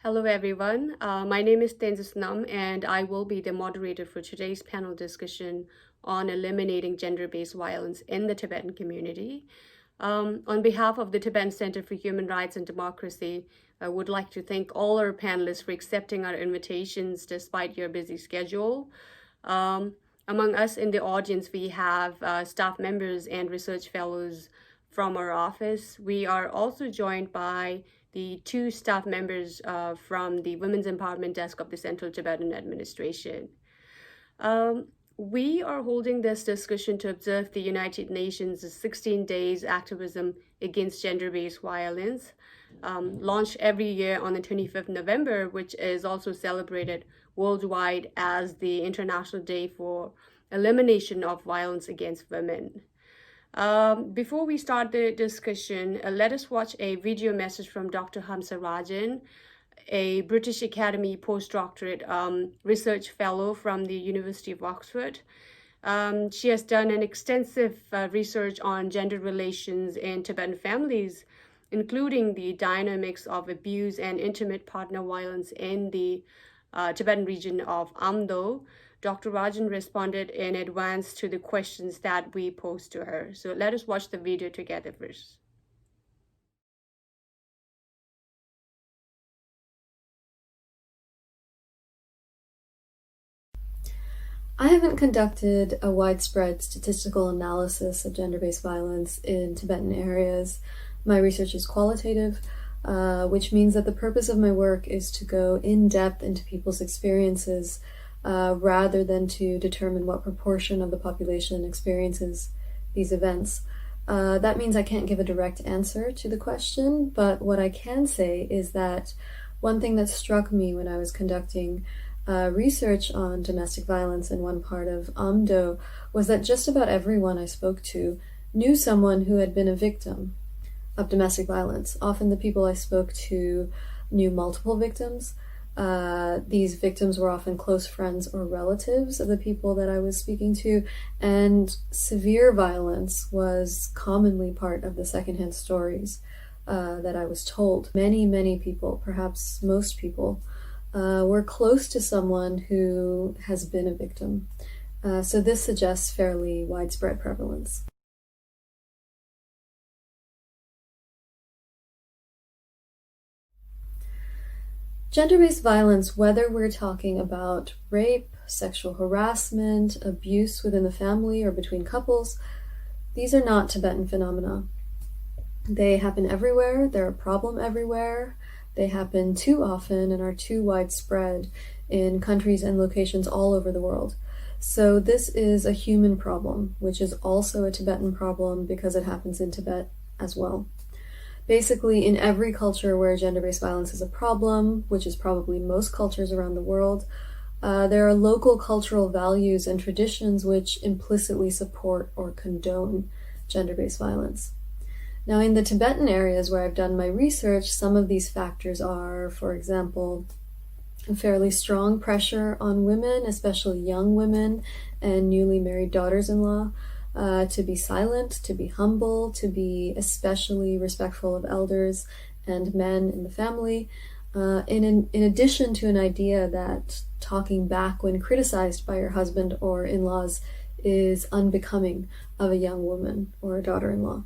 Hello everyone, my name is Tenzis Nam and I will be the moderator for today's panel discussion on eliminating gender-based violence in the Tibetan community. On behalf of the Tibetan Center for Human Rights and Democracy, I would like to thank all our panelists for accepting our invitations despite your busy schedule. Among us in the audience, we have staff members and research fellows from our office. We are also joined by the two staff members from the Women's Empowerment Desk of the Central Tibetan Administration. We are holding this discussion to observe the United Nations' 16 Days Activism Against Gender-Based Violence, launched every year on the 25th November, which is also celebrated worldwide as the International Day for Elimination of Violence Against Women. Before we start the discussion, let us watch a video message from Dr. Hamsa Rajan, a British Academy postdoctorate research fellow from the University of Oxford. She has done an extensive research on gender relations in Tibetan families, including the dynamics of abuse and intimate partner violence in the Tibetan region of Amdo. Dr. Rajan responded in advance to the questions that we posed to her. So let us watch the video together first. I haven't conducted a widespread statistical analysis of gender-based violence in Tibetan areas. My research is qualitative, which means that the purpose of my work is to go in depth into people's experiences rather than to determine what proportion of the population experiences these events. That means I can't give a direct answer to the question, but what I can say is that one thing that struck me when I was conducting research on domestic violence in one part of Amdo was that just about everyone I spoke to knew someone who had been a victim of domestic violence. Often the people I spoke to knew multiple victims. These victims were often close friends or relatives of the people that I was speaking to, and severe violence was commonly part of the secondhand stories that I was told. Many people, perhaps most people, were close to someone who has been a victim. So this suggests fairly widespread prevalence. Gender-based violence, whether we're talking about rape, sexual harassment, abuse within the family or between couples, these are not Tibetan phenomena. They happen everywhere, they're a problem everywhere, they happen too often and are too widespread in countries and locations all over the world. So this is a human problem, which is also a Tibetan problem because it happens in Tibet as well. Basically, in every culture where gender-based violence is a problem, which is probably most cultures around the world, there are local cultural values and traditions which implicitly support or condone gender-based violence. Now, in the Tibetan areas where I've done my research, some of these factors are, for example, a fairly strong pressure on women, especially young women and newly married daughters-in-law, to be silent, to be humble, to be especially respectful of elders and men in the family, in addition to an idea that talking back when criticized by your husband or in-laws is unbecoming of a young woman or a daughter-in-law.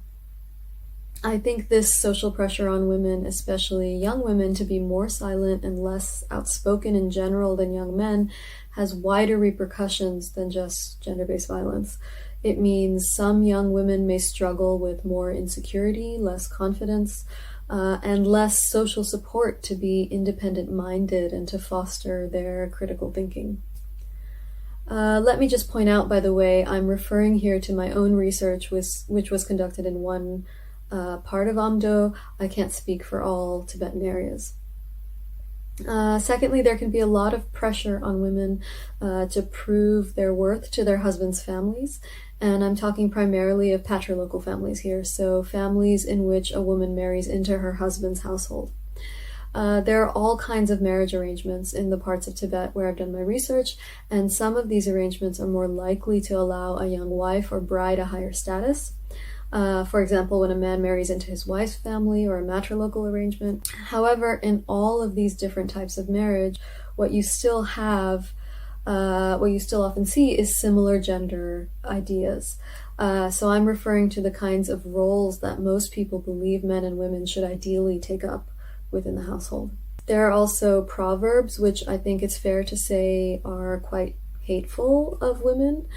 I think this social pressure on women, especially young women, to be more silent and less outspoken in general than young men has wider repercussions than just gender-based violence. It means some young women may struggle with more insecurity, less confidence, and less social support to be independent-minded and to foster their critical thinking. Let me just point out, by the way, I'm referring here to my own research, which was conducted in one part of Amdo. I can't speak for all Tibetan areas. Secondly, there can be a lot of pressure on women to prove their worth to their husbands' families, and I'm talking primarily of patrilocal families here, so families in which a woman marries into her husband's household. There are all kinds of marriage arrangements in the parts of Tibet where I've done my research, and some of these arrangements are more likely to allow a young wife or bride a higher status. For example, when a man marries into his wife's family or a matrilocal arrangement. However, in all of these different types of marriage, what you still often see is similar gender ideas. So I'm referring to the kinds of roles that most people believe men and women should ideally take up within the household. There are also proverbs, which I think it's fair to say are quite hateful of women.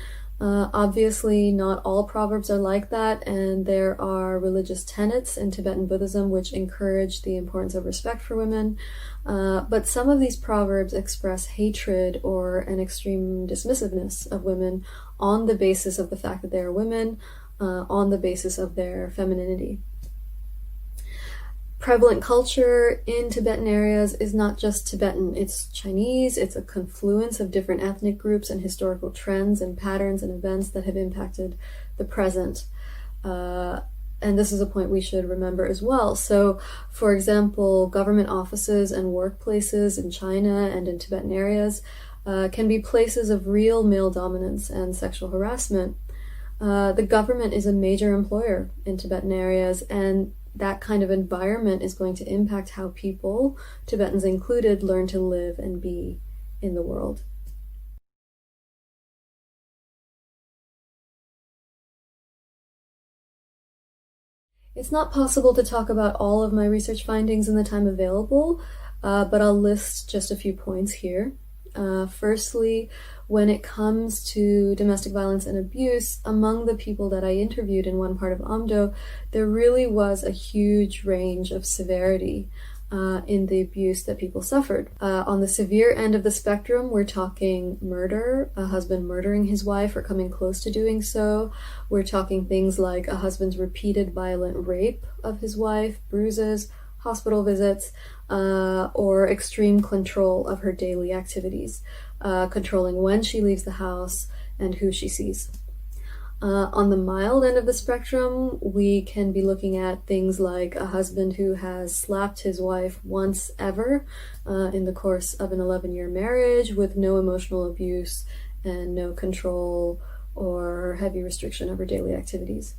Obviously, not all proverbs are like that, and there are religious tenets in Tibetan Buddhism which encourage the importance of respect for women. But some of these proverbs express hatred or an extreme dismissiveness of women on the basis of the fact that they are women, on the basis of their femininity. Prevalent culture in Tibetan areas is not just Tibetan, it's Chinese, it's a confluence of different ethnic groups and historical trends and patterns and events that have impacted the present. And this is a point we should remember as well. So, for example, government offices and workplaces in China and in Tibetan areas can be places of real male dominance and sexual harassment. The government is a major employer in Tibetan areas, and that kind of environment is going to impact how people, Tibetans included, learn to live and be in the world. It's not possible to talk about all of my research findings in the time available, but I'll list just a few points here. Firstly, when it comes to domestic violence and abuse, among the people that I interviewed in one part of Amdo, there really was a huge range of severity in the abuse that people suffered. On the severe end of the spectrum, we're talking murder, a husband murdering his wife or coming close to doing so. We're talking things like a husband's repeated violent rape of his wife, bruises, hospital visits, or extreme control of her daily activities, controlling when she leaves the house and who she sees. On the mild end of the spectrum, we can be looking at things like a husband who has slapped his wife once ever in the course of an 11-year marriage with no emotional abuse and no control or heavy restriction of her daily activities.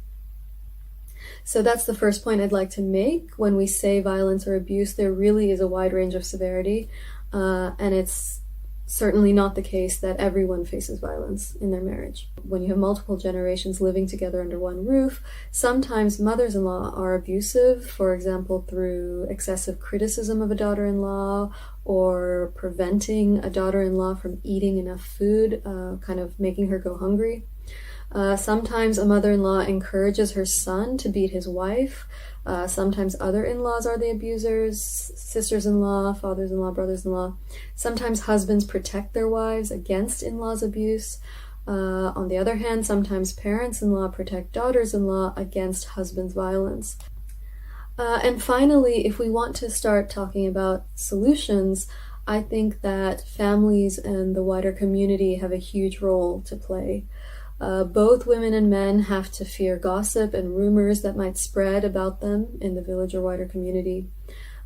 So that's the first point I'd like to make. When we say violence or abuse, there really is a wide range of severity, and it's certainly not the case that everyone faces violence in their marriage. When you have multiple generations living together under one roof, sometimes mothers-in-law are abusive, for example, through excessive criticism of a daughter-in-law or preventing a daughter-in-law from eating enough food, kind of making her go hungry. Sometimes a mother-in-law encourages her son to beat his wife. Sometimes other in-laws are the abusers, sisters-in-law, fathers-in-law, brothers-in-law. Sometimes husbands protect their wives against in-laws' abuse. On the other hand, sometimes parents-in-law protect daughters-in-law against husband's violence. And finally, if we want to start talking about solutions, I think that families and the wider community have a huge role to play. Both women and men have to fear gossip and rumors that might spread about them in the village or wider community.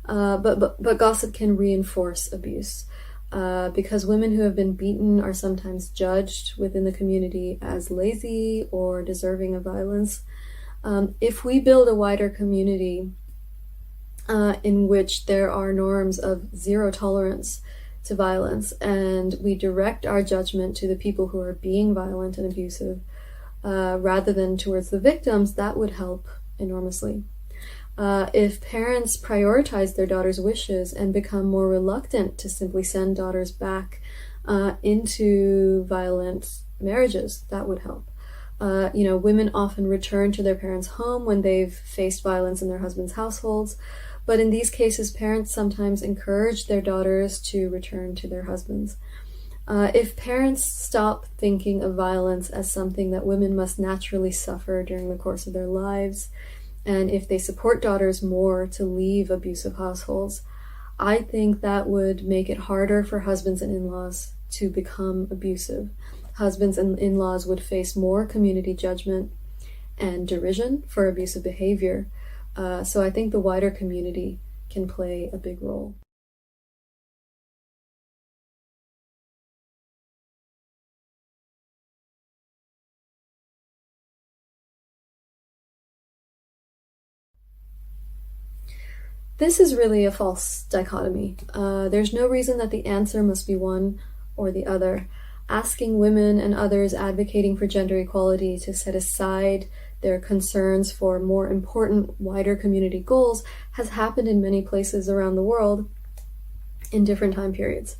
But gossip can reinforce abuse because women who have been beaten are sometimes judged within the community as lazy or deserving of violence. If we build a wider community in which there are norms of zero tolerance to violence, and we direct our judgment to the people who are being violent and abusive rather than towards the victims, that would help enormously. If parents prioritize their daughters' wishes and become more reluctant to simply send daughters back into violent marriages, that would help. Women often return to their parents' home when they've faced violence in their husbands' households. But in these cases, parents sometimes encourage their daughters to return to their husbands. If parents stop thinking of violence as something that women must naturally suffer during the course of their lives, and if they support daughters more to leave abusive households, I think that would make it harder for husbands and in-laws to become abusive. Husbands and in-laws would face more community judgment and derision for abusive behavior. So I think the wider community can play a big role. This is really a false dichotomy. There's no reason that the answer must be one or the other. Asking women and others advocating for gender equality to set aside their concerns for more important, wider community goals has happened in many places around the world in different time periods.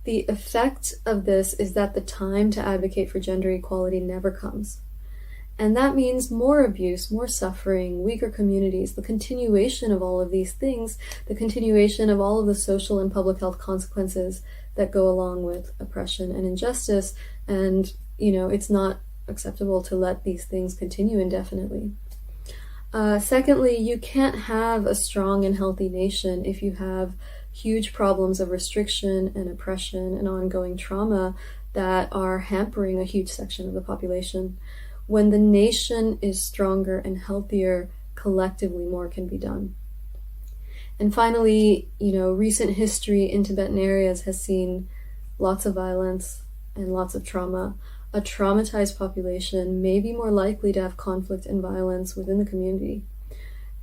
The effect of this is that the time to advocate for gender equality never comes. And that means more abuse, more suffering, weaker communities, the continuation of all of these things, the continuation of all of the social and public health consequences that go along with oppression and injustice. And, it's not acceptable to let these things continue indefinitely. Secondly, you can't have a strong and healthy nation if you have huge problems of restriction and oppression and ongoing trauma that are hampering a huge section of the population. When the nation is stronger and healthier, collectively more can be done. And finally, recent history in Tibetan areas has seen lots of violence and lots of trauma. A traumatized population may be more likely to have conflict and violence within the community.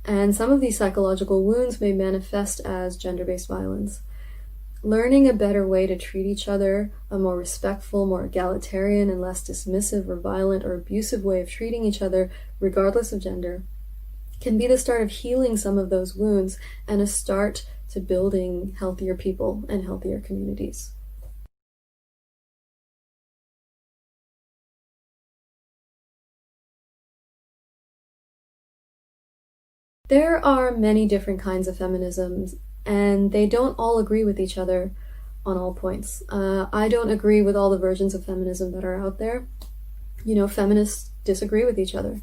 And some of these psychological wounds may manifest as gender-based violence. Learning a better way to treat each other, a more respectful, more egalitarian, and less dismissive or violent or abusive way of treating each other, regardless of gender, can be the start of healing some of those wounds and a start to building healthier people and healthier communities. There are many different kinds of feminisms, and they don't all agree with each other on all points. I don't agree with all the versions of feminism that are out there. Feminists disagree with each other.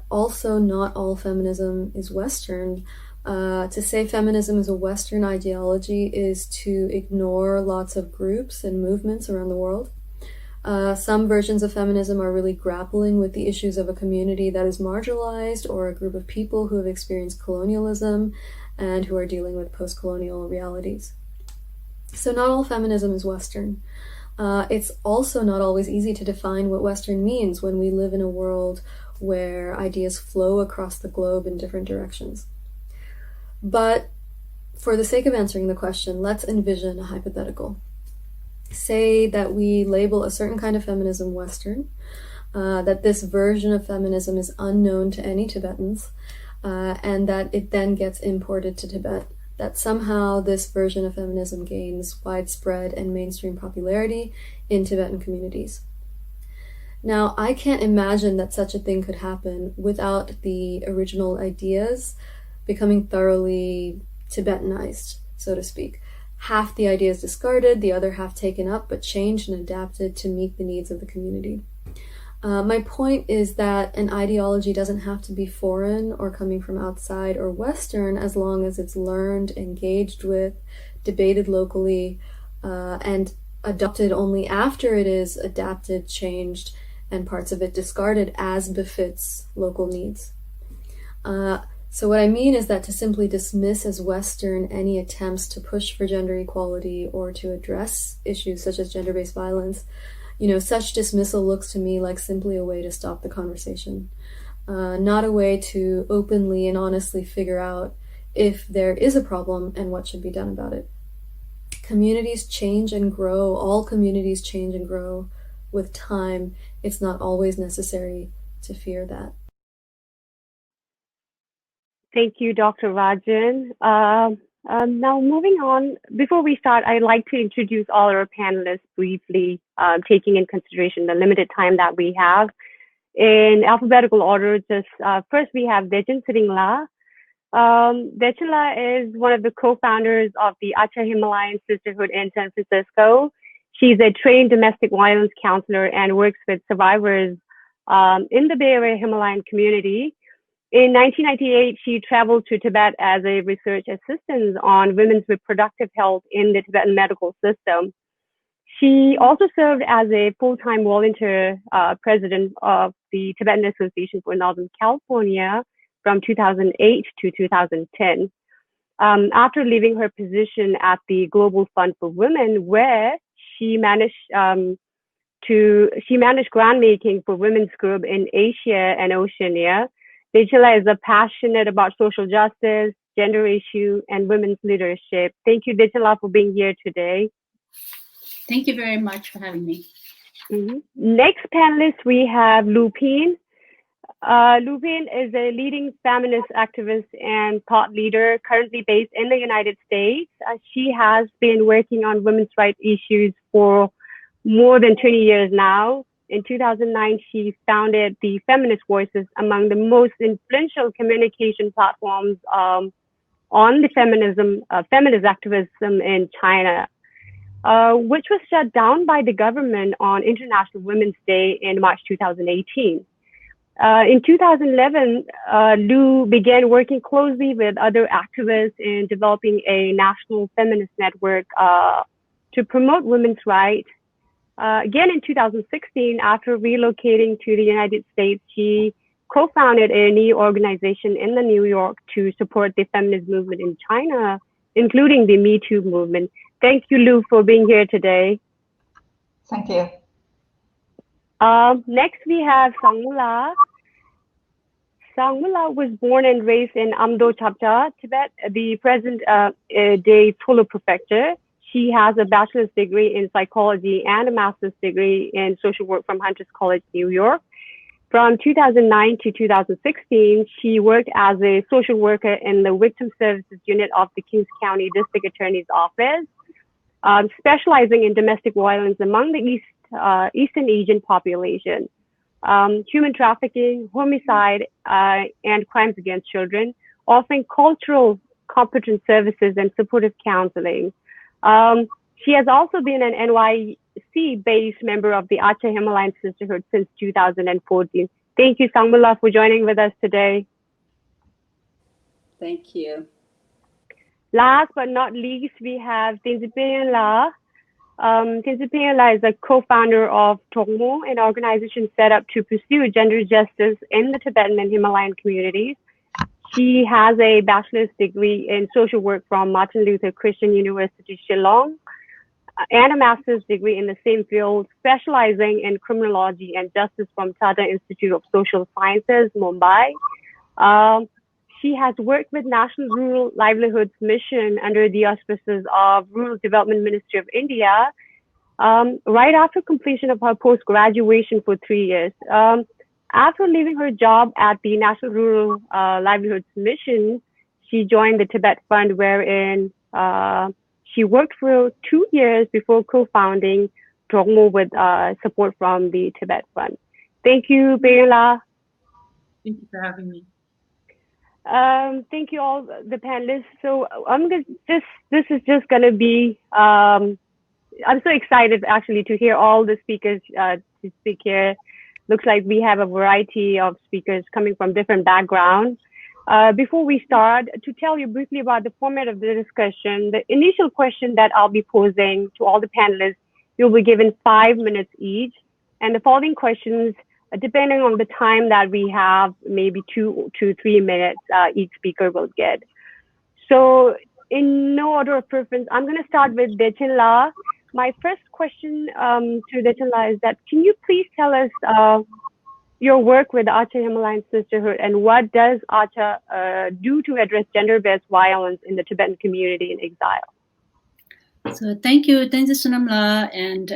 Also, not all feminism is Western. To say feminism is a Western ideology is to ignore lots of groups and movements around the world. Some versions of feminism are really grappling with the issues of a community that is marginalized or a group of people who have experienced colonialism and who are dealing with post-colonial realities. So not all feminism is Western. It's also not always easy to define what Western means when we live in a world where ideas flow across the globe in different directions. But for the sake of answering the question, let's envision a hypothetical. Say that we label a certain kind of feminism Western, that this version of feminism is unknown to any Tibetans, and that it then gets imported to Tibet, that somehow this version of feminism gains widespread and mainstream popularity in Tibetan communities. Now, I can't imagine that such a thing could happen without the original ideas becoming thoroughly Tibetanized, so to speak. Half the ideas discarded, the other half taken up, but changed and adapted to meet the needs of the community. My point is that an ideology doesn't have to be foreign or coming from outside or Western as long as it's learned, engaged with, debated locally, and adopted only after it is adapted, changed, and parts of it discarded as befits local needs. So what I mean is that to simply dismiss as Western any attempts to push for gender equality or to address issues such as gender-based violence, such dismissal looks to me like simply a way to stop the conversation, not a way to openly and honestly figure out if there is a problem and what should be done about it. Communities change and grow. All communities change and grow with time. It's not always necessary to fear that. Thank you, Dr. Rajan. Now, moving on, before we start, I'd like to introduce all our panelists briefly, taking in consideration the limited time that we have. In alphabetical order, first we have Dechen Siringla. Dechenla is one of the co-founders of the Acha Himalayan Sisterhood in San Francisco. She's a trained domestic violence counselor and works with survivors in the Bay Area Himalayan community. In 1998, she traveled to Tibet as a research assistant on women's reproductive health in the Tibetan medical system. She also served as a full-time volunteer president of the Tibetan Association for Northern California from 2008 to 2010. After leaving her position at the Global Fund for Women, where she managed grant making for women's group in Asia and Oceania, Rachela is passionate about social justice, gender issue and women's leadership. Thank you, Dichala, for being here today. Thank you very much for having me. Next panelist, we have Lupin. Lupin is a leading feminist activist and thought leader currently based in the United States. She has been working on women's rights issues for more than 20 years now. In 2009, she founded the Feminist Voices, among the most influential communication platforms on the feminist activism in China, which was shut down by the government on International Women's Day in March 2018. In 2011, Lu began working closely with other activists in developing a national feminist network to promote women's rights. Again, in 2016, after relocating to the United States, she co-founded a new organization in New York to support the feminist movement in China, including the Me Too movement. Thank you, Lu, for being here today. Thank you. Next, we have Sangmula. Sangmula was born and raised in Untitled Chapter, Tibet, the present-day Tolo Prefecture. She has a bachelor's degree in psychology and a master's degree in social work from Hunter's College, New York. From 2009 to 2016, she worked as a social worker in the Victim Services Unit of the Kings County District Attorney's Office, specializing in domestic violence among the Eastern Asian population, human trafficking, homicide, and crimes against children, offering cultural competent services and supportive counseling. She has also been an NYC-based member of the Aceh Himalayan Sisterhood since 2014. Thank you, Sangmula, for joining with us today. Thank you. Last but not least, we have Tenzipien La. Tenzipien La is a co-founder of Tongmo, an organization set up to pursue gender justice in the Tibetan and Himalayan communities. She has a bachelor's degree in social work from Martin Luther Christian University, Shillong, and a master's degree in the same field, specializing in criminology and justice from Tata Institute of Social Sciences, Mumbai. She has worked with National Rural Livelihoods Mission under the auspices of Rural Development Ministry of India, right after completion of her post-graduation for 3 years. After leaving her job at the National Rural Livelihoods Mission, she joined the Tibet Fund, wherein she worked for 2 years before co-founding Drogmo with support from the Tibet Fund. Thank you, Bela. Thank you for having me. Thank you all the panelists. So this is just gonna be, I'm so excited actually to hear all the speakers to speak here. Looks like we have a variety of speakers coming from different backgrounds. Before we start, to tell you briefly about the format of the discussion, the initial question that I'll be posing to all the panelists, you'll be given 5 minutes each. And the following questions, depending on the time that we have, maybe 2 to 3 minutes each speaker will get. So in no order of preference, I'm gonna start with Dechen La. My first question to Dechen La is that, can you please tell us your work with the Aceh Himalayan Sisterhood and what does Aceh do to address gender-based violence in the Tibetan community in exile? So thank you, Tenzin Sonamla and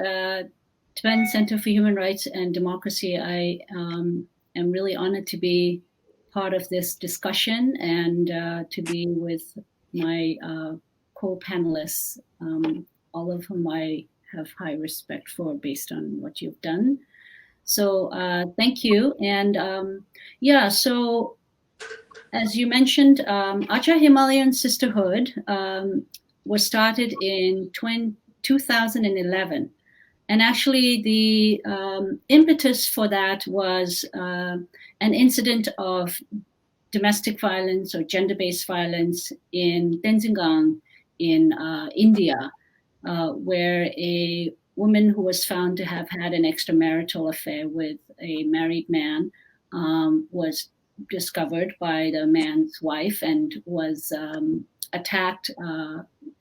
Tibetan Center for Human Rights and Democracy. I am really honored to be part of this discussion and to be with my co-panelists, all of whom I have high respect for based on what you've done. So thank you. And yeah, so as you mentioned, Aceh Himalayan Sisterhood was started in 2011. And actually the impetus for that was an incident of domestic violence or gender-based violence in Tenzing in India, where a woman who was found to have had an extramarital affair with a married man was discovered by the man's wife and was attacked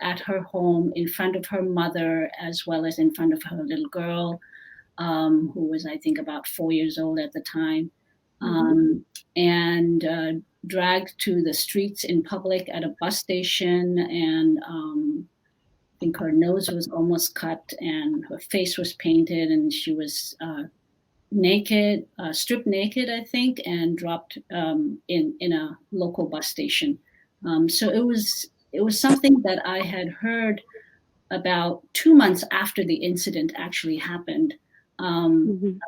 at her home in front of her mother, as well as in front of her little girl, who was, I think, about 4 years old at the time. and dragged to the streets in public at a bus station. And I think her nose was almost cut and her face was painted, and she was naked, stripped naked, I think, and dropped in a local bus station. So it was something that I had heard about 2 months after the incident actually happened. I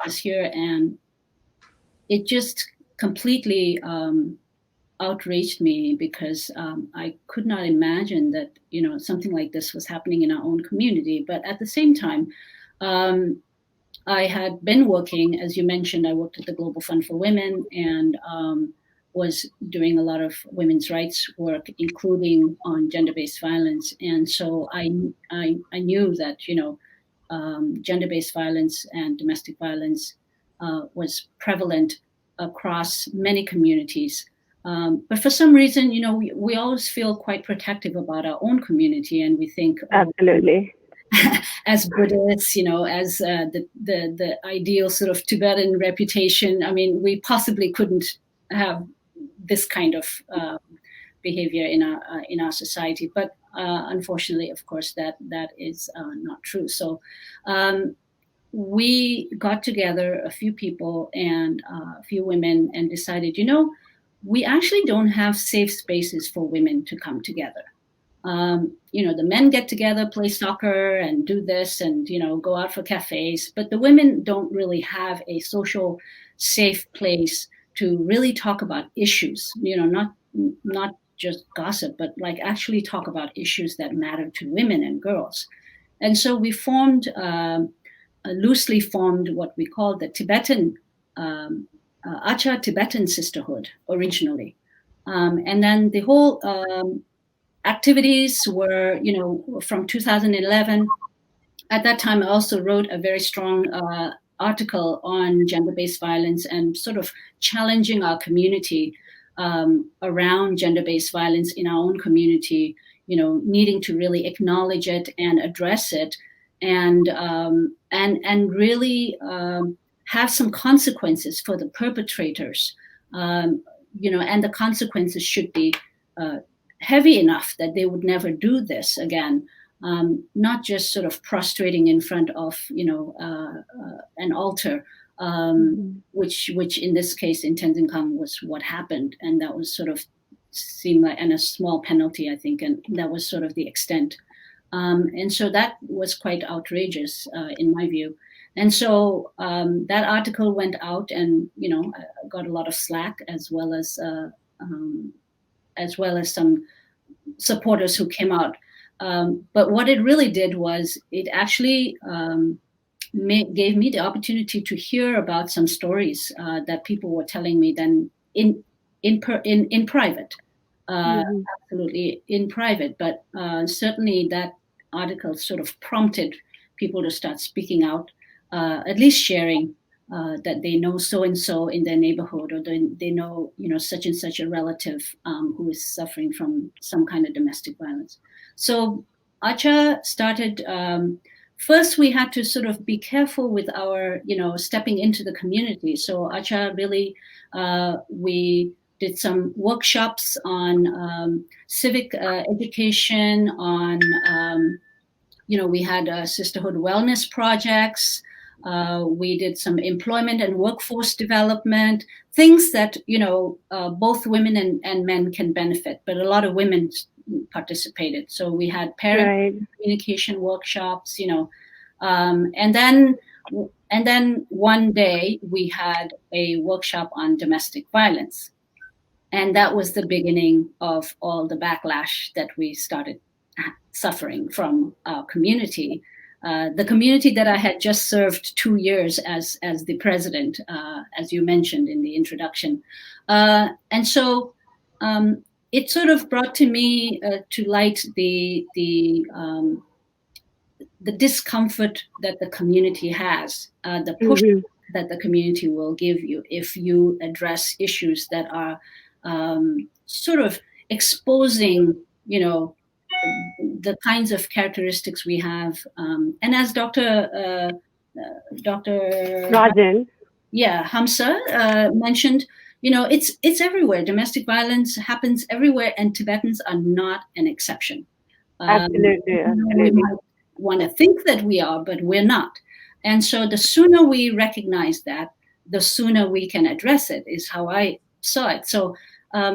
was here, and it just completely outraged me because I could not imagine that something like this was happening in our own community. But at the same time, I had been working, as you mentioned, I worked at the Global Fund for Women and was doing a lot of women's rights work, including on gender-based violence. And so I knew that, gender-based violence and domestic violence was prevalent across many communities. But for some reason, we always feel quite protective about our own community, and we think, absolutely. As Buddhists, as the ideal sort of Tibetan reputation, I mean, we possibly couldn't have this kind of behavior in our society. But unfortunately, of course, that is not true. So we got together, a few people and a few women, and decided, we actually don't have safe spaces for women to come together. The men get together, play soccer and do this and, go out for cafes, but the women don't really have a social safe place to really talk about issues, not just gossip, but like actually talk about issues that matter to women and girls. And so we formed, loosely formed what we call the Tibetan, Acha Tibetan Sisterhood originally. And then the whole activities were, from 2011. At that time, I also wrote a very strong article on gender-based violence and sort of challenging our community around gender-based violence in our own community, needing to really acknowledge it and address it, and really have some consequences for the perpetrators, and the consequences should be heavy enough that they would never do this again, not just sort of prostrating in front of an altar, which in this case in Tenzin Khan was what happened, and that was sort of seemed like, and a small penalty, I think, and that was sort of the extent, and so that was quite outrageous in my view. And so that article went out, and got a lot of slack, as well as some supporters who came out. But what it really did was it actually gave me the opportunity to hear about some stories that people were telling me then in private, absolutely in private. But certainly that article sort of prompted people to start speaking out, at least sharing that they know so-and-so in their neighborhood, or they know, such and such a relative who is suffering from some kind of domestic violence. So Acha started, first we had to sort of be careful with our, stepping into the community. So Acha really, we did some workshops on civic education, on, we had sisterhood wellness projects. We did some employment and workforce development, things that, both women and men can benefit, but a lot of women participated. So we had parent communication workshops, and then one day we had a workshop on domestic violence. And that was the beginning of all the backlash that we started suffering from our community. The community that I had just served 2 years as the president, as you mentioned in the introduction. And so it sort of brought to me to light the discomfort that the community has, the push that the community will give you if you address issues that are sort of exposing, the kinds of characteristics we have. And as Dr. Rajan. Hamza mentioned, it's everywhere. Domestic violence happens everywhere, and Tibetans are not an exception. Absolutely, We absolutely. might want to think that we are, but we're not. And so the sooner we recognize that, the sooner we can address it, is how I saw it. So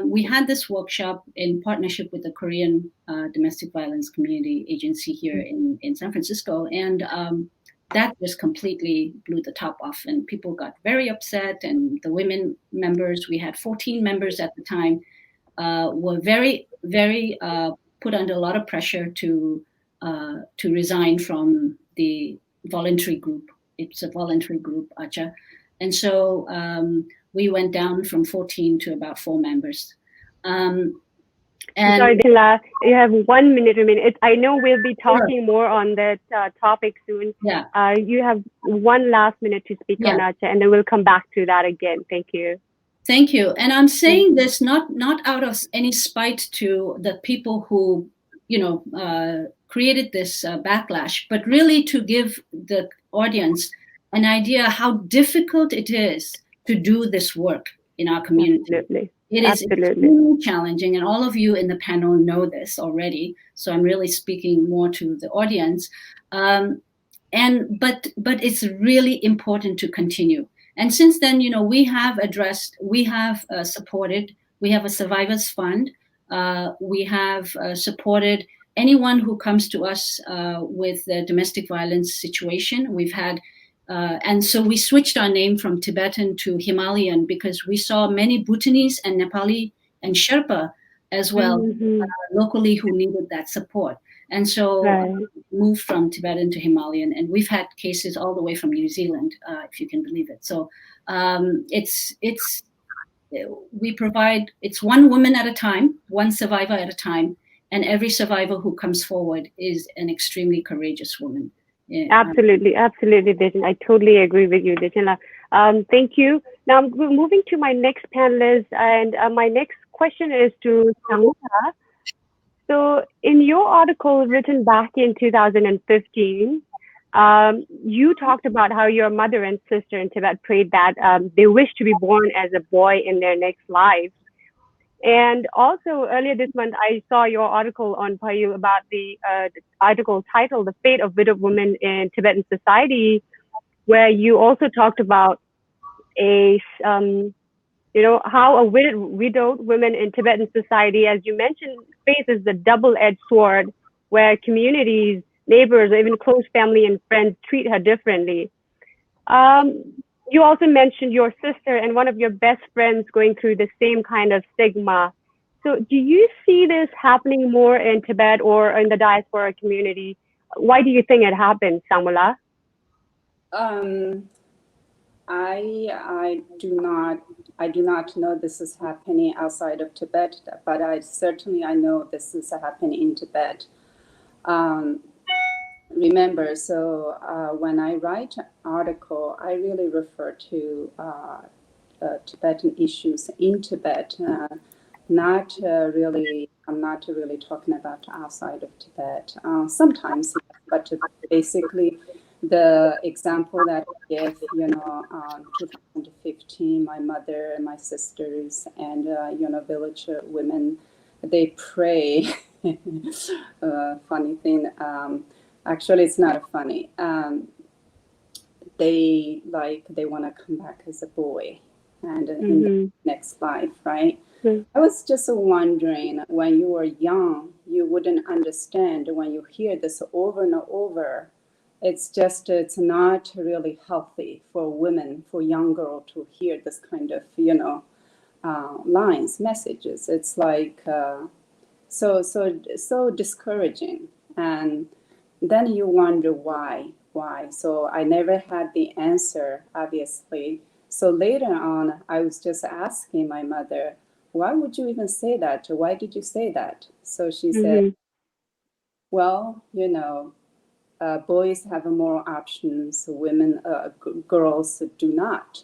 we had this workshop in partnership with the Korean Domestic Violence Community Agency here in San Francisco. And that just completely blew the top off, and people got very upset. And the women members, we had 14 members at the time, were very, very put under a lot of pressure to resign from the voluntary group. It's a voluntary group, Acha. And so we went down from 14 to about 4 members. Sorry, Dila, you have 1 minute remaining. I know we'll be talking more on that topic soon. Yeah. You have 1 last minute to speak on Acha, and then we'll come back to that again. Thank you. Thank you. And I'm saying this not out of any spite to the people who, created this backlash, but really to give the audience an idea how difficult it is to do this work in our community. Absolutely. It is extremely challenging, and all of you in the panel know this already. So I'm really speaking more to the audience. But it's really important to continue. And since then, we have supported. We have a survivors fund. We have supported anyone who comes to us with a domestic violence situation. We've had. And so we switched our name from Tibetan to Himalayan because we saw many Bhutanese and Nepali and Sherpa as well locally who needed that support. And so moved from Tibetan to Himalayan. And we've had cases all the way from New Zealand, if you can believe it. So we provide, it's one woman at a time, one survivor at a time. And every survivor who comes forward is an extremely courageous woman. Absolutely, Dejin. I totally agree with you, Dejin. Thank you. Now we're moving to my next panelist, and my next question is to Samula. So, in your article written back in 2015, you talked about how your mother and sister in Tibet prayed that they wish to be born as a boy in their next life. And also earlier this month, I saw your article on Payul about the article titled "The Fate of Widowed Women in Tibetan Society," where you also talked about how a widowed women in Tibetan society, as you mentioned, faces the double-edged sword, where communities, neighbors, or even close family and friends treat her differently. You also mentioned your sister and one of your best friends going through the same kind of stigma. So do you see this happening more in Tibet or in the diaspora community? Why do you think it happens, Samula? I do not know this is happening outside of Tibet, but I know this is happening in Tibet. Remember, so when I write an article, I really refer to Tibetan issues in Tibet. I'm not really talking about outside of Tibet. Sometimes, but basically, the example that I gave, 2015, my mother and my sisters and village women, they pray. Funny thing. Actually, it's not funny. They want to come back as a boy, and in the next life, right? I was just wondering, when you were young, you wouldn't understand. When you hear this over and over, it's not really healthy for women, for young girl to hear this kind of, lines, messages. It's like so discouraging, and then you wonder why. So I never had the answer, obviously. So later on, I was just asking my mother, why would you even say that? Why did you say that? So she said, well, boys have more options, women, girls do not.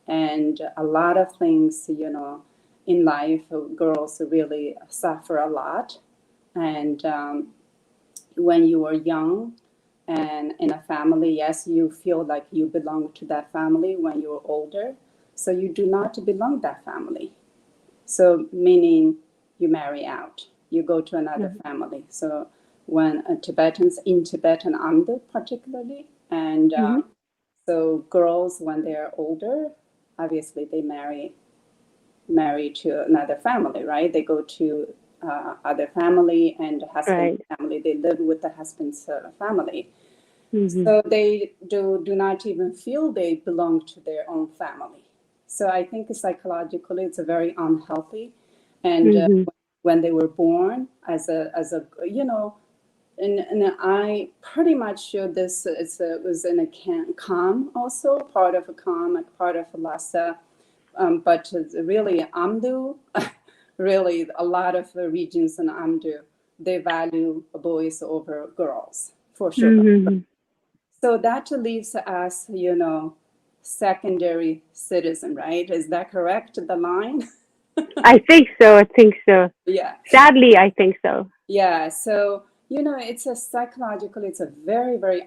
And a lot of things, in life, girls really suffer a lot. And when you are young, and in a family, yes, you feel like you belong to that family when you're older. So you do not belong to that family. So meaning you marry out, you go to another family. So when Tibetans, in Tibetan Amdo particularly, and so girls, when they're older, obviously they marry to another family, right? They go to other family and husband's family. They live with the husband's family. So they do not even feel they belong to their own family. So I think psychologically it's a very unhealthy. And when they were born as a you know, and I pretty much showed this. It was in a Kham also, part of a Kham, part of Lhasa. But really, Amdo, really a lot of the regions in Amdo, they value boys over girls, for sure. So that leaves us, you know, secondary citizen, right? Is that correct, the line? I think so. Yeah. Sadly, I think so. Yeah. So, you know, it's a psychologically, it's a very, very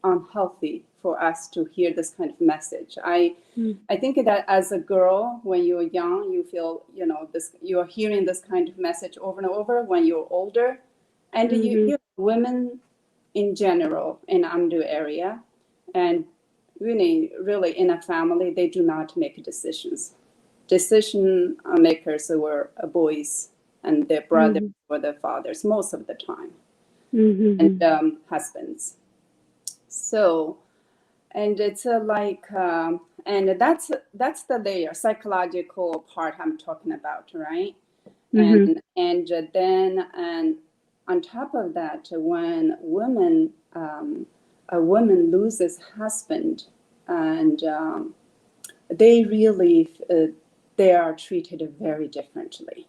unhealthy for us to hear this kind of message. I think that as a girl, when you're young, you feel, you know, this, you're hearing this kind of message over and over. When you're older, and you women in general in Amdo area, and really in a family, they do not make decisions. Decision makers were boys and their brothers or their fathers most of the time, and husbands. So, and it's and that's the layer, psychological part I'm talking about, right? And then on top of that, when a woman loses husband, and they really they are treated very differently,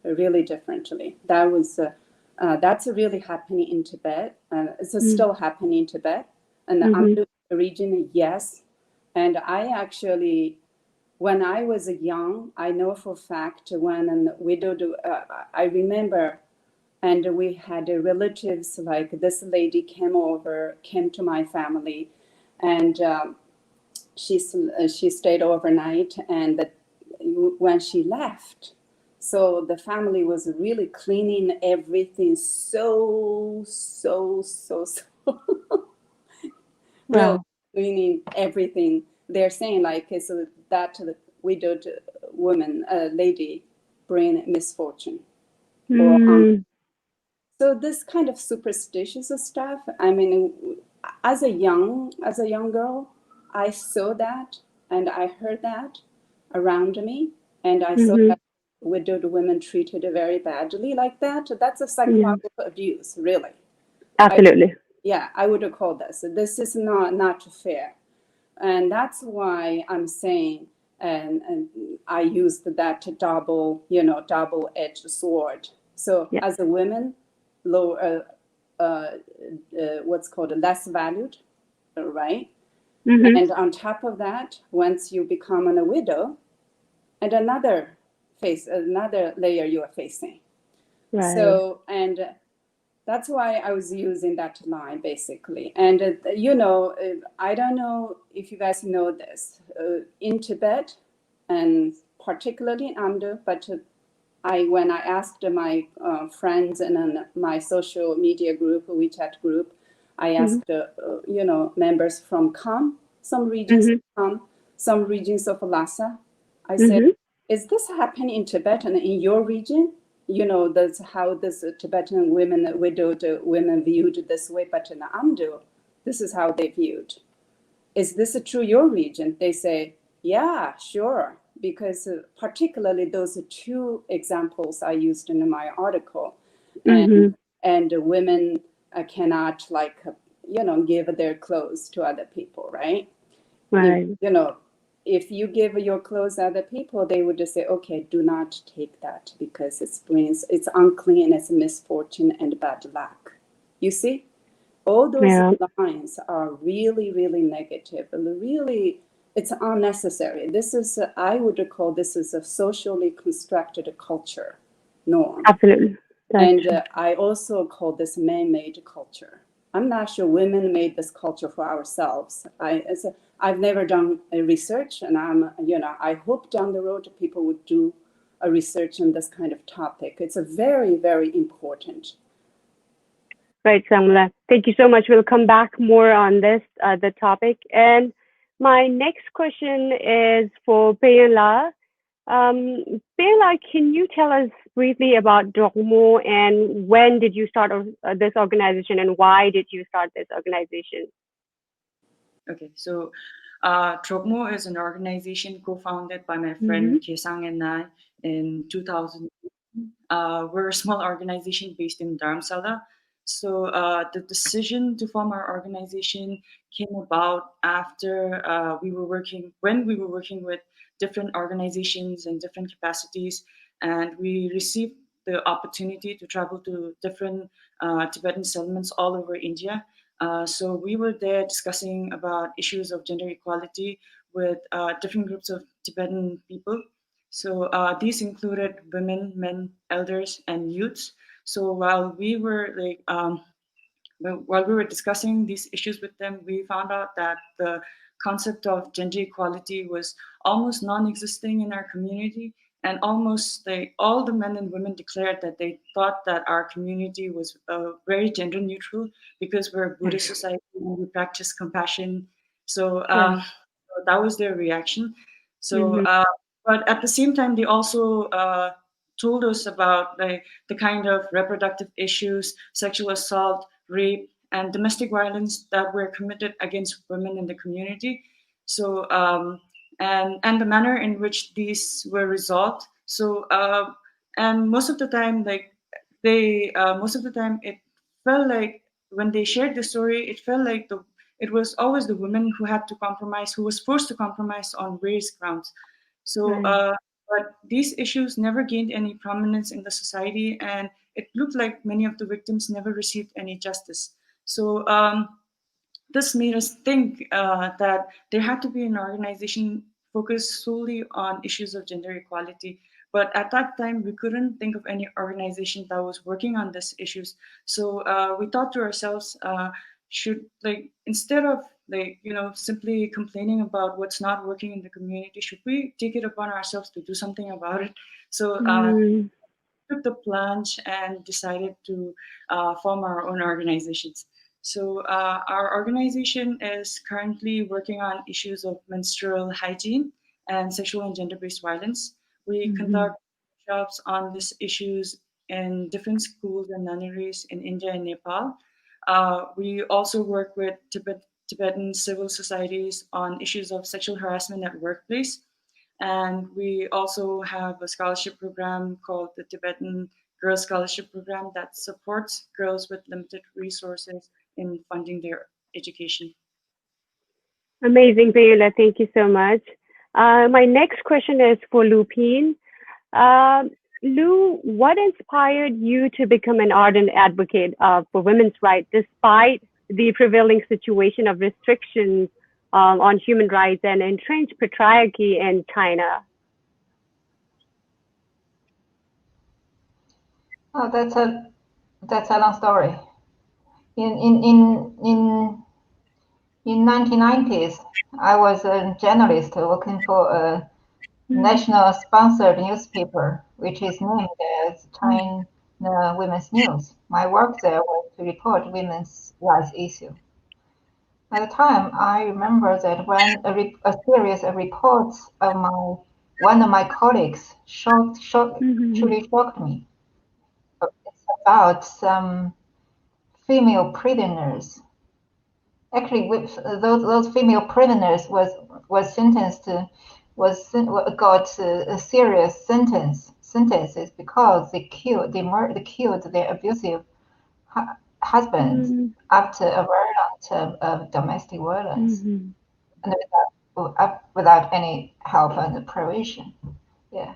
really differently. That's really happening in Tibet. It's still happening in Tibet and the Amdo region, yes. And I actually, when I was young, I know for a fact when we I remember, and we had relatives, like this lady came to my family, and she stayed overnight, and when she left, so the family was really cleaning everything so really cleaning everything. They're saying like, so that the widowed woman, lady, bring misfortune. So this kind of superstitious stuff, I mean, as a young girl, I saw that and I heard that around me, and I saw that widowed women treated very badly like that. That's a psychological abuse, really. Absolutely. I would call this. This is not fair. And that's why I'm saying, and I used that double-edged sword. So as a woman, what's called less valued, right? And on top of that, once you become a widow, and another layer you are facing. So, and that's why I was using that line basically. And I don't know if you guys know this, in Tibet, and particularly in Amdo, but when I asked my friends and my social media group, WeChat group, I asked members from Kham, some regions of Kham, some regions of Lhasa. I said, is this happening in Tibet and in your region? You know, that's how this Tibetan women, widowed women viewed this way, but in Amdo, this is how they viewed. Is this true your region? They say, yeah, sure. Because particularly those two examples I used in my article, and women cannot give their clothes to other people, right? If you give your clothes to other people, they would just say, okay, do not take that because it's unclean, it's misfortune and bad luck. You see, all those lines are really, really negative, really. It's unnecessary. This is, I would call this is a socially constructed culture norm. Absolutely. And I also call this man-made culture. I'm not sure women made this culture for ourselves. I've never done a research, and I hope down the road people would do a research on this kind of topic. It's a very, very important. Right, Samla. Thank you so much. We'll come back more on this, the topic. And my next question is for Payala. Payala, can you tell us briefly about Dormo and when did you start this organization and why did you start this organization? Okay, so Drogmo is an organization co-founded by my friend Kiesang and I in 2000. We're a small organization based in Dharamsala. So the decision to form our organization came about after when we were working with different organizations in different capacities, and we received the opportunity to travel to different Tibetan settlements all over India. So we were there discussing about issues of gender equality with different groups of Tibetan people. So these included women, men, elders, and youths. So while we were discussing these issues with them, we found out that the concept of gender equality was almost non-existing in our community, and almost all the men and women declared that they thought that our community was very gender neutral because we're a Buddhist society and we practice compassion. So that was their reaction. So, but at the same time, they also told us about the kind of reproductive issues, sexual assault, rape, and domestic violence that were committed against women in the community. So, and the manner in which these were resolved. So, and most of the time, it felt like when they shared the story, it felt like it was always the woman who had to compromise, who was forced to compromise on various grounds. So, but these issues never gained any prominence in the society, and it looked like many of the victims never received any justice. So this made us think that there had to be an organization focused solely on issues of gender equality. But at that time, we couldn't think of any organization that was working on these issues. So we thought to ourselves, should instead of simply complaining about what's not working in the community, should we take it upon ourselves to do something about it? So took the plunge and decided to form our own organizations. So our organization is currently working on issues of menstrual hygiene and sexual and gender-based violence. We conduct workshops on these issues in different schools and nunneries in India and Nepal. We also work with Tibetan civil societies on issues of sexual harassment at workplace. And we also have a scholarship program called the Tibetan Girls Scholarship Program that supports girls with limited resources in funding their education. Amazing, Payala. Thank you so much. My next question is for Lupine. Lu, what inspired you to become an ardent advocate for women's rights despite the prevailing situation of restrictions on human rights and entrenched patriarchy in China? Oh, that's a long story. In 1990s, I was a journalist working for a national sponsored newspaper, which is named as China Women's News. My work there was to report women's rights issues. At the time, I remember that when a series of reports of one of my colleagues truly shocked me. It's about some female prisoners. Actually, with those female prisoners was sentenced to got a serious sentences because they killed their abusive husbands after a very long term of domestic violence and without any help and provision. Yeah.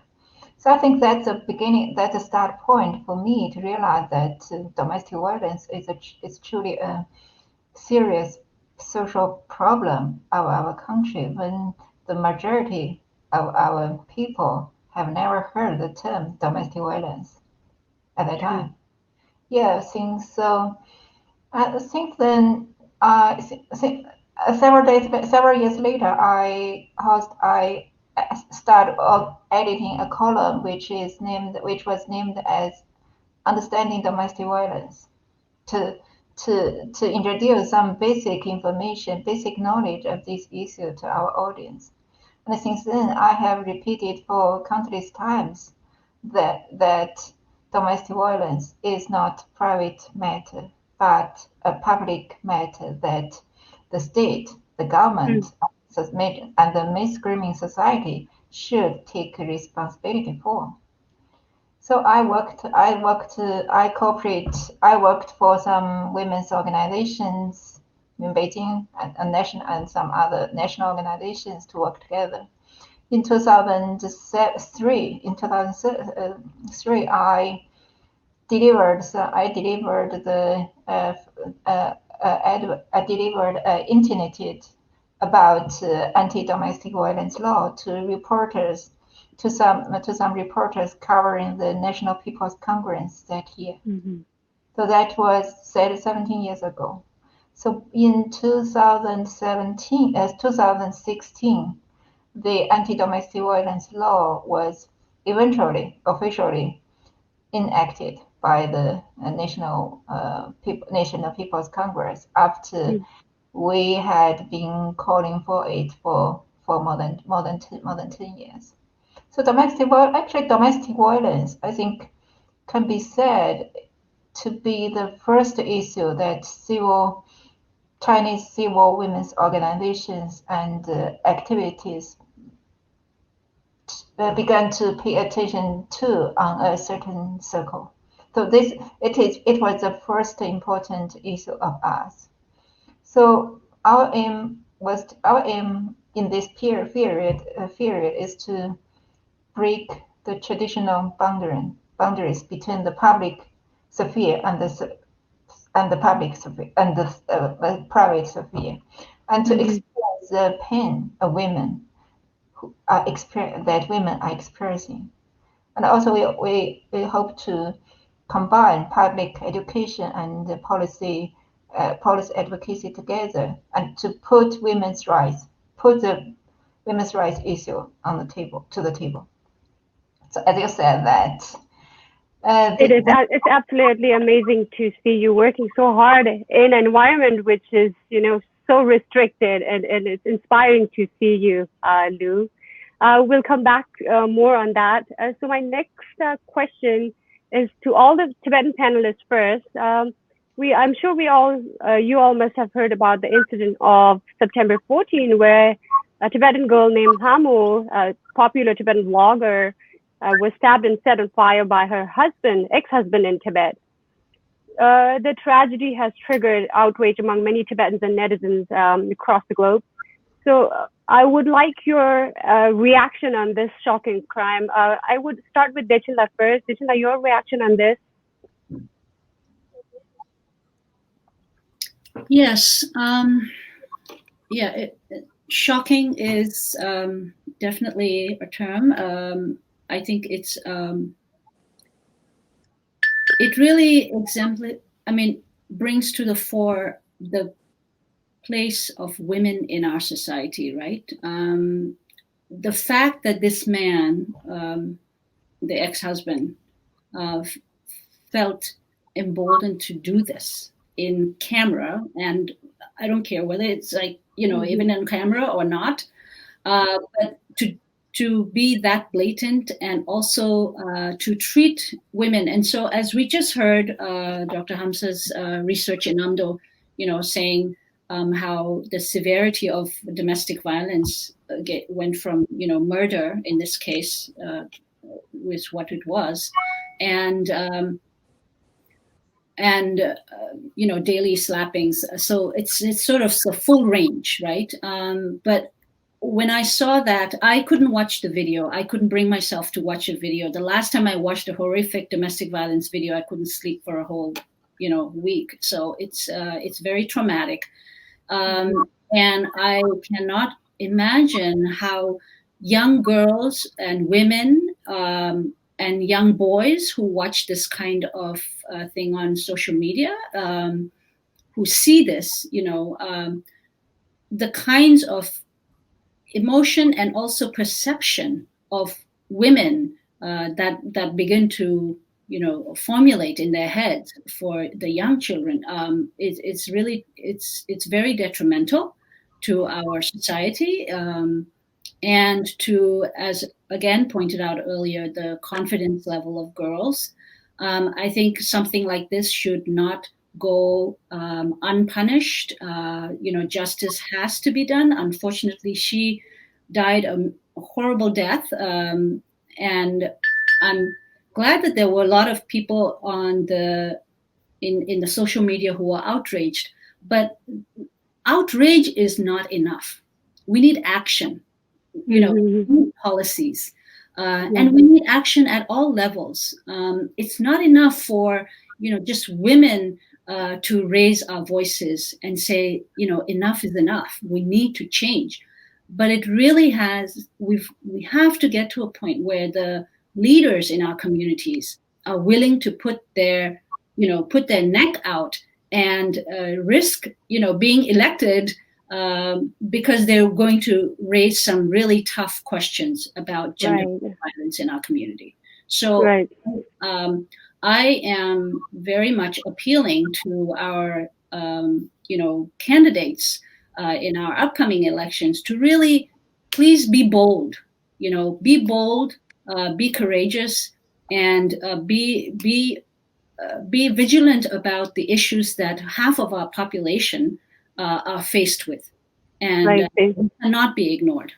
So I think that's that's a start point for me to realize that domestic violence is truly a serious social problem of our country when the majority of our people have never heard the term domestic violence at that time. Yeah, since Since then, several years later, I started editing a column which was named as "Understanding Domestic Violence," to introduce some basic information, basic knowledge of this issue to our audience. And since then, I have repeated for countless times that domestic violence is not private matter, but a public matter that the state, the government, and the mainstreaming society should take responsibility for. So I worked for some women's organizations in Beijing and some other national organizations to work together. In 2003, I delivered internet about anti-domestic violence law to some reporters covering the National People's Congress that year. Mm-hmm. So that was 17 years ago. So in 2016, the anti-domestic violence law was eventually officially enacted by the National People's Congress after we had been calling for it for more than 10 years. So domestic violence, I think, can be said to be the first issue that Chinese civil women's organizations and activities began to pay attention to on a certain circle. So it was the first important issue of us. So our aim in this period is to break the traditional boundaries between the public sphere and the public sphere and the private sphere, and to experience the pain of women that women are experiencing. And also we hope to combine public education and policy advocacy together, and to put the women's rights issue on the table. So as you said that. It's absolutely amazing to see you working so hard in an environment which is, so restricted, and it's inspiring to see you, Lou. We'll come back more on that. So my next question is to all the Tibetan panelists first. I'm sure you all must have heard about the incident of September 14, where a Tibetan girl named Hamu, a popular Tibetan blogger, was stabbed and set on fire by her ex-husband in Tibet. The tragedy has triggered outrage among many Tibetans and netizens across the globe. So I would like your reaction on this shocking crime. I would start with Dechinla first. Dechinla, your reaction on this? Yes. Shocking is definitely a term. I think it really brings to the fore the place of women in our society, right? The fact that this man, the ex-husband, felt emboldened to do this in camera, and I don't care whether it's even on camera or not, but to be that blatant, and also to treat women. And so, as we just heard Dr. Hamza's research in Amdo, saying how the severity of domestic violence went from, murder in this case, was what it was, and daily slappings. So it's sort of the full range, right? But when I saw that, I couldn't watch the video. I couldn't bring myself to watch a video. The last time I watched a horrific domestic violence video, I couldn't sleep for a whole, week. So it's very traumatic. And I cannot imagine how young girls and women and young boys who watch this kind of thing on social media who see this, the kinds of emotion and also perception of women that begin to formulate in their heads for the young children, it's very detrimental to our society, and to, as again pointed out earlier, the confidence level of girls. I think something like this should not go unpunished. Justice has to be done. Unfortunately, she died a horrible death, and I'm glad that there were a lot of people in the social media who were outraged. But outrage is not enough. We need action. We need policies. And we need action at all levels. It's not enough for just women to raise our voices and say, enough is enough. We need to change. But it really we have to get to a point where the leaders in our communities are willing to put their neck out and risk being elected, because they're going to raise some really tough questions about gender violence in our community. So I am very much appealing to our candidates in our upcoming elections to really please be bold, be courageous, and be vigilant about the issues that half of our population are faced with, and cannot be ignored.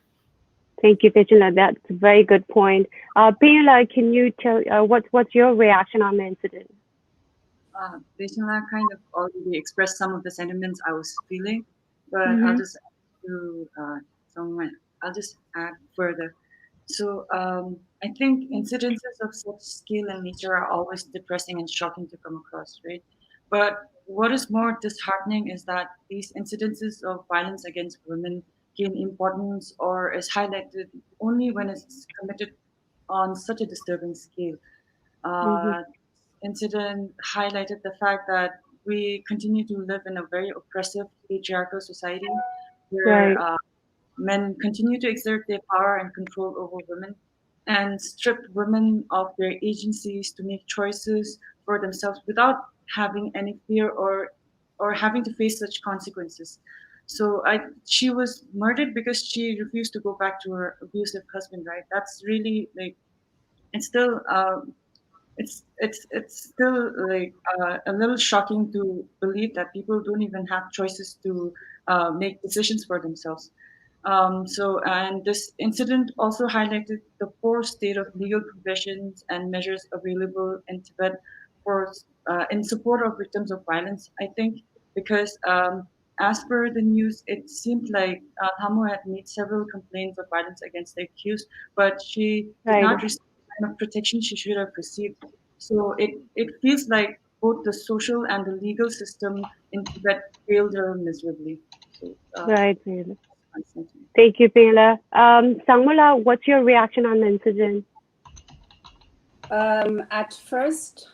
Thank you, Vijala. That's a very good point. Payula, can you tell what's your reaction on the incident? Vijala kind of already expressed some of the sentiments I was feeling, but I'll just I'll just add further. So I think incidences of such scale and nature are always depressing and shocking to come across, right? But what is more disheartening is that these incidences of violence against women gain importance or is highlighted only when it's committed on such a disturbing scale. Incident highlighted the fact that we continue to live in a very oppressive patriarchal society where men continue to exert their power and control over women and strip women of their agencies to make choices for themselves without having any fear or having to face such consequences. So she was murdered because she refused to go back to her abusive husband, right? That's really it's still it's still a little shocking to believe that people don't even have choices to make decisions for themselves. And this incident also highlighted the poor state of legal provisions and measures available in Tibet in support of victims of violence. I think because as per the news, it seemed like Hamu had made several complaints of violence against the accused, but she did not receive the kind of protection she should have received. So it feels like both the social and the legal system in Tibet failed her miserably. So, Thank you, Payula. Sangmula, what's your reaction on the incident? At first,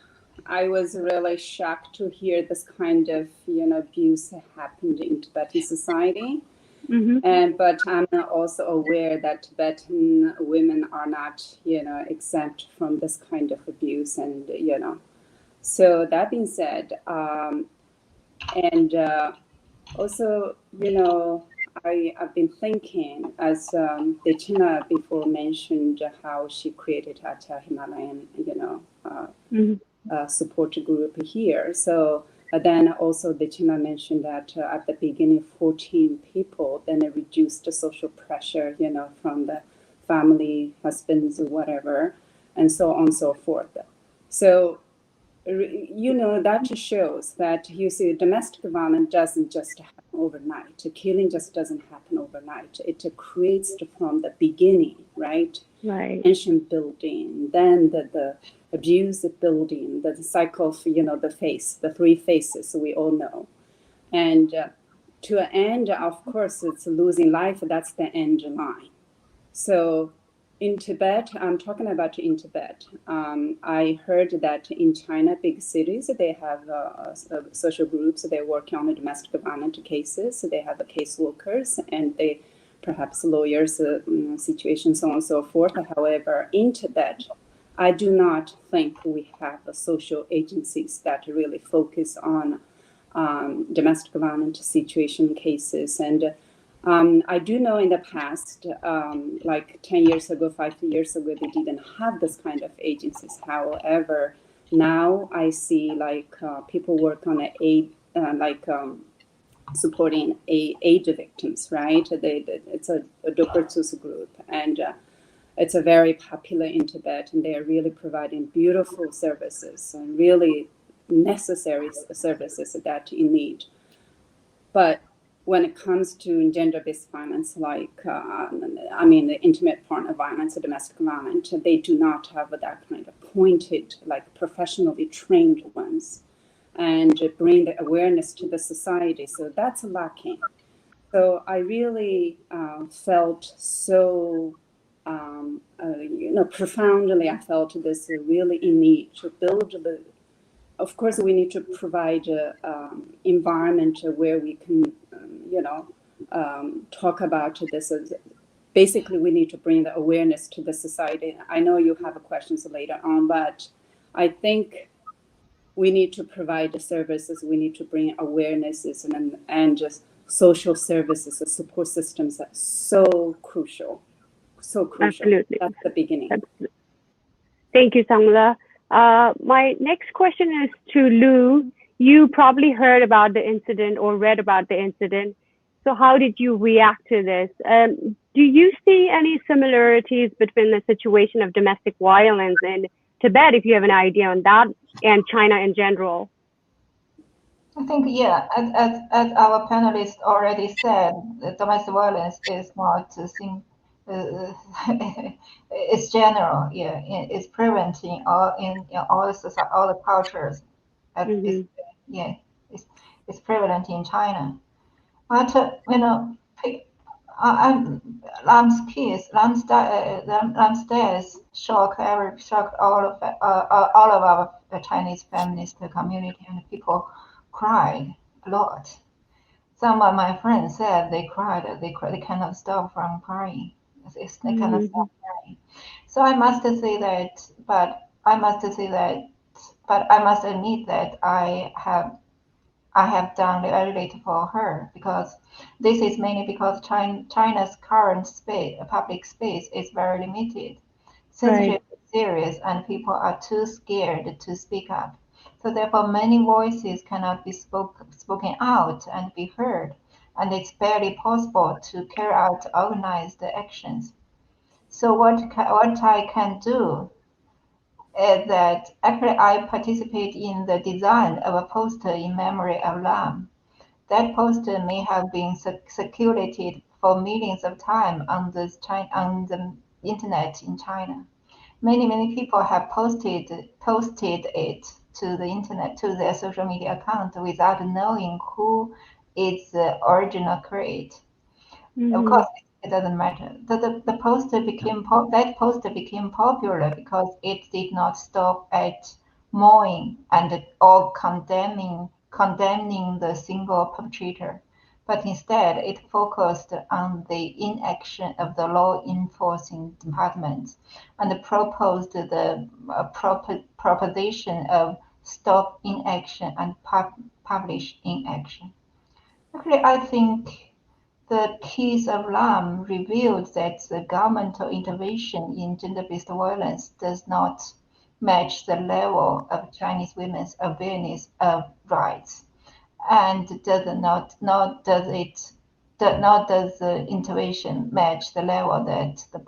I was really shocked to hear this kind of abuse happened in Tibetan society. But I'm also aware that Tibetan women are not exempt from this kind of abuse, and so that being said, and also I've been thinking, as Dechina before mentioned, how she created a Himalayan support group here. So then also Dechina mentioned that at the beginning 14 people, then it reduced the social pressure, from the family, husbands, or whatever, and so on and so forth. So that just shows that domestic violence doesn't just happen overnight. Killing just doesn't happen overnight. It creates from the beginning, right? Tension building, then the abuse building, the cycle of the three phases we all know, and to end, of course, it's losing life. That's the end line. So In Tibet, I'm talking about in Tibet. I heard that in China, big cities, they have social groups. They're working on the domestic violence cases. They have the case workers and they perhaps lawyers, situations, so on and so forth. However, in Tibet, I do not think we have social agencies that really focus on domestic violence situation cases. And I do know in the past, like 10 years ago, 5 years ago, they didn't have this kind of agencies. However, now I see like people work on supporting age victims, right? It's a Dr. Seuss group, and it's a very popular in Tibet, and they are really providing beautiful services and really necessary services that you need. But when it comes to gender-based violence, like, the intimate partner violence, domestic violence, they do not have that kind of pointed, like professionally trained ones and bring the awareness to the society. So that's lacking. So I really felt so, profoundly, I felt this really in need to build the, of course, we need to provide an environment where we can, talk about this. Basically, we need to bring the awareness to the society. I know you have questions later on, but I think we need to provide the services. We need to bring awarenesses and just social services, the support systems are so crucial. So crucial. Absolutely. That's the beginning. Absolutely. Thank you, Sangla. My next question is to Lou. You probably heard about the incident or read about the incident. So how did you react to this? Do you see any similarities between the situation of domestic violence in Tibet, if you have an idea on that, and China in general? I think, yeah, as our panelists already said, domestic violence is not a thing. It's general, yeah. It's prevalent in all the cultures. It's prevalent in China. But Lam's case, Lam's death shocked all of our Chinese feminist community, and people cried a lot. Some of my friends said they cried. They cannot stop from crying. They cannot stop crying. So I must say that, but I must admit that I have done very little for her, because this is mainly because China's current public space is very limited. Censorship is serious, and people are too scared to speak up. So therefore, many voices cannot be spoken out and be heard, and it's barely possible to carry out organized actions. So what I can do is that actually I participate in the design of a poster in memory of Lam. That poster may have been circulated for millions of times on the internet in China. Many people have posted it to the internet, to their social media account, without knowing who is the original creator. Of course, it doesn't matter. The poster that poster became popular because it did not stop at mowing or condemning the single perpetrator, but instead it focused on the inaction of the law enforcing departments and proposed the proposition of stop inaction and publish inaction. Actually, I think the case of Lam revealed that the governmental intervention in gender-based violence does not match the level of Chinese women's awareness of rights, and does the intervention match the level that the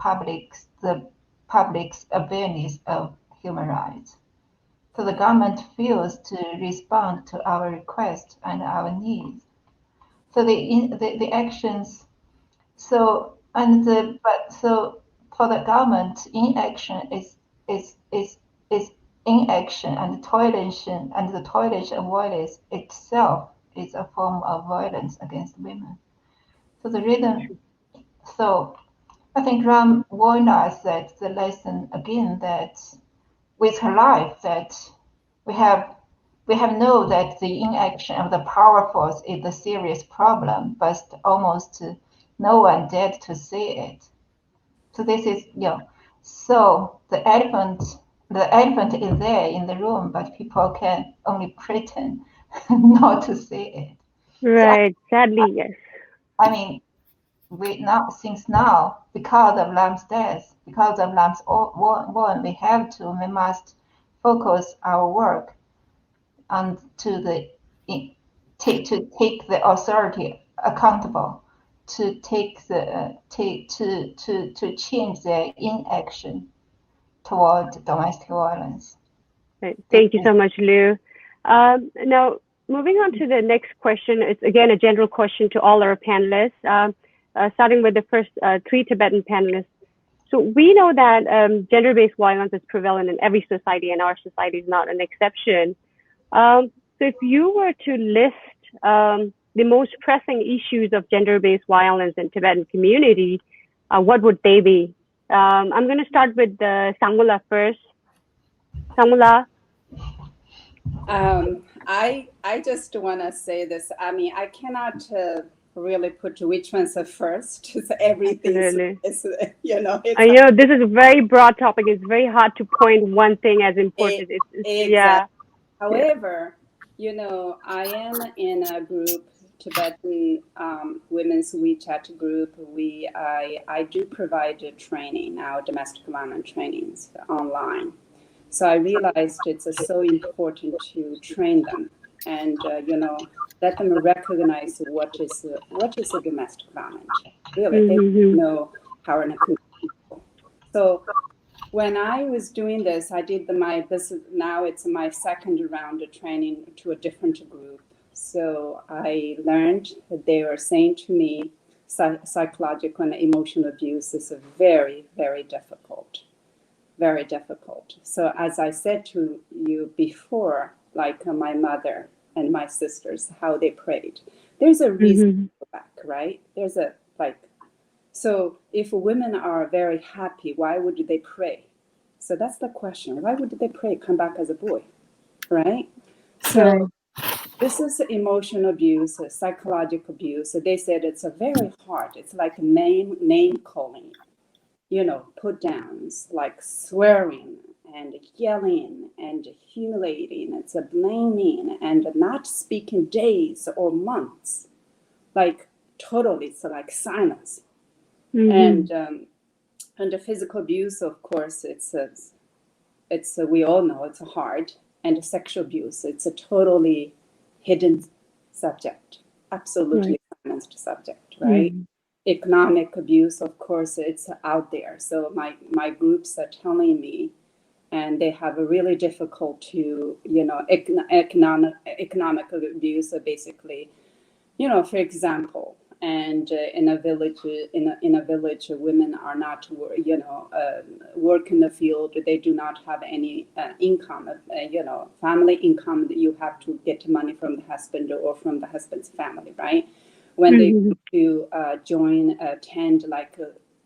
public's awareness of human rights. So the government fails to respond to our requests and our needs. So the actions. So for the government, inaction is inaction, and the toleration of violence itself is a form of violence against women. So the reason, so I think Ram warned us that the lesson again that with her life that we have known that the inaction of the power force is a serious problem, but almost no one dared to say it. So this is so the elephant is there in the room, but people can only pretend not to say it. Right. Sadly, yes. I mean, since now, because of Lam's death, because of Lam's warn, we must focus our work on to take the authority accountable, to change their inaction toward domestic violence. Right. Thank you so much, Liu. Now, moving on to the next question, it's again a general question to all our panelists, starting with the first three Tibetan panelists. So we know that gender-based violence is prevalent in every society, and our society is not an exception. So if you were to list the most pressing issues of gender-based violence in Tibetan community, what would they be? I'm going to start with Sangula first. Sangula. I just want to say this. I mean, I cannot really put which one's the first. It's everything is, you know. I know this is a very broad topic. It's very hard to point one thing as important. Exactly. Yeah. However, you know, I am in a group, Tibetan women's WeChat group. I do provide training now, domestic violence trainings online. So I realized it's so important to train them and you know, let them recognize what is a domestic violence. Really, they know how in a people. So when I was doing this, I did now it's my second round of training to a different group. So I learned that they were saying to me, psychological and emotional abuse is very, very difficult. Very difficult. So as I said to you before, like my mother and my sisters, how they prayed, there's a reason to go back, right? There's a so if women are very happy, why would they pray? So that's the question. Why would they pray, come back as a boy, right? So this is emotional abuse, psychological abuse. So they said it's a very hard, it's like name calling. You know, put downs like swearing and yelling and humiliating, it's a blaming and not speaking days or months, like totally, it's like silence. And the physical abuse, of course, it's we all know it's hard, and sexual abuse, it's a totally hidden subject, absolutely silenced subject, right? Economic abuse, of course, it's out there. So my groups are telling me, and they have a really difficult to, you know, economic abuse, basically, you know, for example, and in a village, women are not, you know, work in the field. They do not have any income, you know, family income. That you have to get money from the husband or from the husband's family, right? When they go to attend like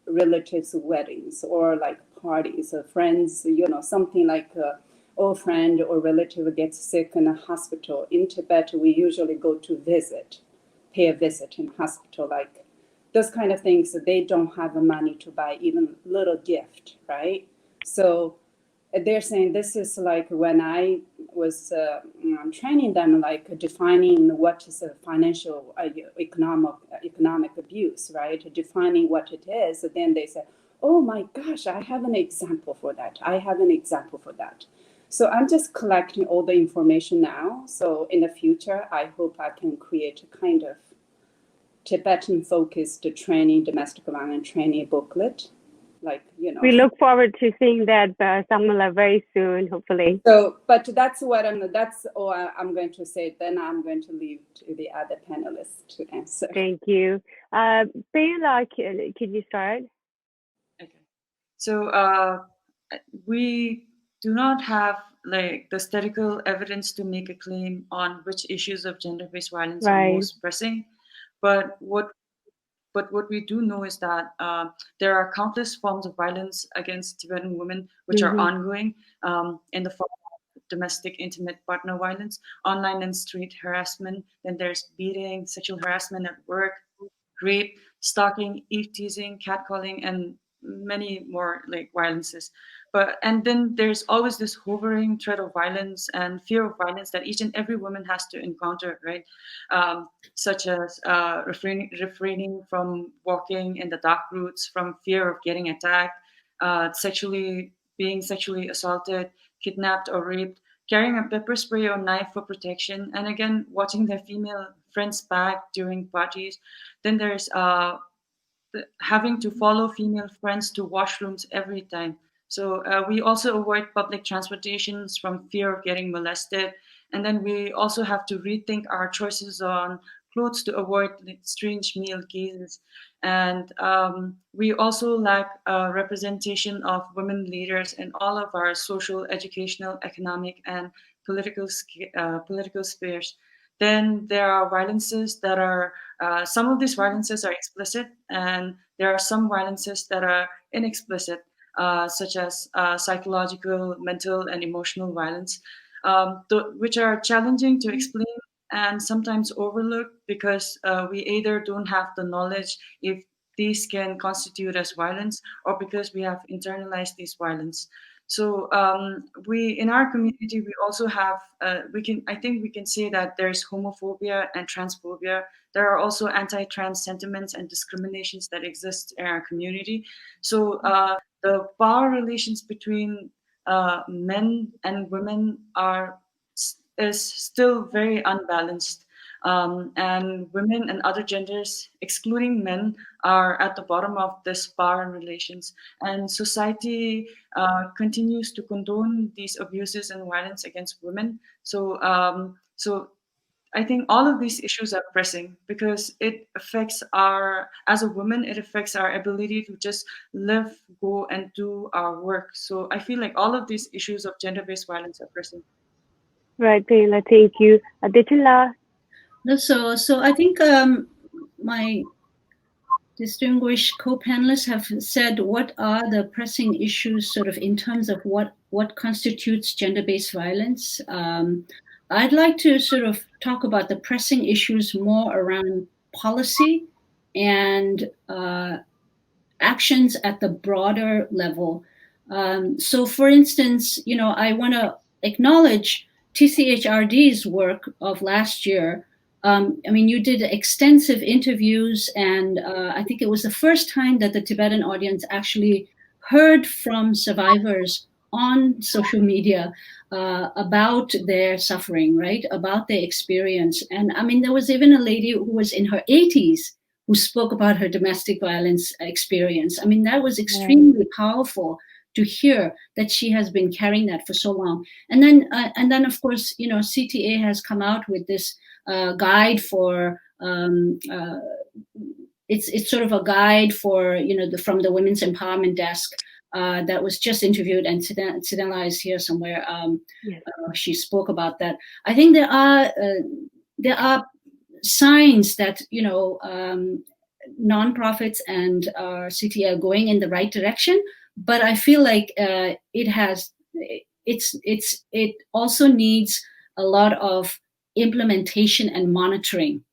relatives' weddings or like parties or friends, you know, something like a friend or relative gets sick in a hospital. In Tibet, we usually go to pay a visit in hospital, like those kind of things. They don't have the money to buy even little gift, right? So they're saying this is like when I was training them, like defining what is a financial economic abuse, right? Defining what it is. Then they say, oh my gosh, I have an example for that. So I'm just collecting all the information now. So in the future, I hope I can create a kind of Tibetan-focused training, domestic violence training booklet. Like, you know. We look forward to seeing that, Samala, very soon, hopefully. So, but that's all I'm going to say. Then I'm going to leave to the other panelists to answer. Thank you. Bela, can you start? Okay. So we do not have like the statistical evidence to make a claim on which issues of gender-based violence are most pressing. But what But what we do know is that there are countless forms of violence against Tibetan women which are ongoing in the form of domestic intimate partner violence, online and street harassment. Then there's beating, sexual harassment at work, rape, stalking, eve teasing, catcalling, and many more like violences. And then there's always this hovering threat of violence and fear of violence that each and every woman has to encounter, right? Such as refraining from walking in the dark routes, from fear of getting attacked, being sexually assaulted, kidnapped or raped, carrying a pepper spray or knife for protection, and again watching their female friends back during parties. Then there's having to follow female friends to washrooms every time. So we also avoid public transportations from fear of getting molested. And then we also have to rethink our choices on clothes to avoid strange male gazes. And we also lack representation of women leaders in all of our social, educational, economic, and political spheres. Then there are violences that are some of these violences are explicit, and there are some violences that are inexplicit, such as psychological, mental, and emotional violence, which are challenging to explain and sometimes overlooked because we either don't have the knowledge if these can constitute as violence, or because we have internalized this violence. So we in our community we also have I think we can say that there's homophobia and transphobia. There are also anti-trans sentiments and discriminations that exist in our community. So the power relations between men and women is still very unbalanced. And women and other genders, excluding men, are at the bottom of this power relations. And society continues to condone these abuses and violence against women. So I think all of these issues are pressing because it affects as a woman, it affects our ability to just live, go, and do our work. So I feel like all of these issues of gender-based violence are pressing. Right, Taylor, thank you. Aditya. So I think my distinguished co-panelists have said what are the pressing issues sort of in terms of what constitutes gender-based violence. I'd like to sort of talk about the pressing issues more around policy and actions at the broader level. So for instance, I want to acknowledge TCHRD's work of last year. You did extensive interviews, and I think it was the first time that the Tibetan audience actually heard from survivors on social media about their suffering, right? About their experience. And there was even a lady who was in her 80s who spoke about her domestic violence experience. That was extremely powerful to hear that she has been carrying that for so long. And then of course, CTA has come out with this guide for it's sort of a guide for from the Women's Empowerment Desk that was just interviewed, and Sidela is here somewhere. She spoke about that. I think there are signs that nonprofits and CTA are going in the right direction, but I feel like it also needs a lot of implementation and monitoring.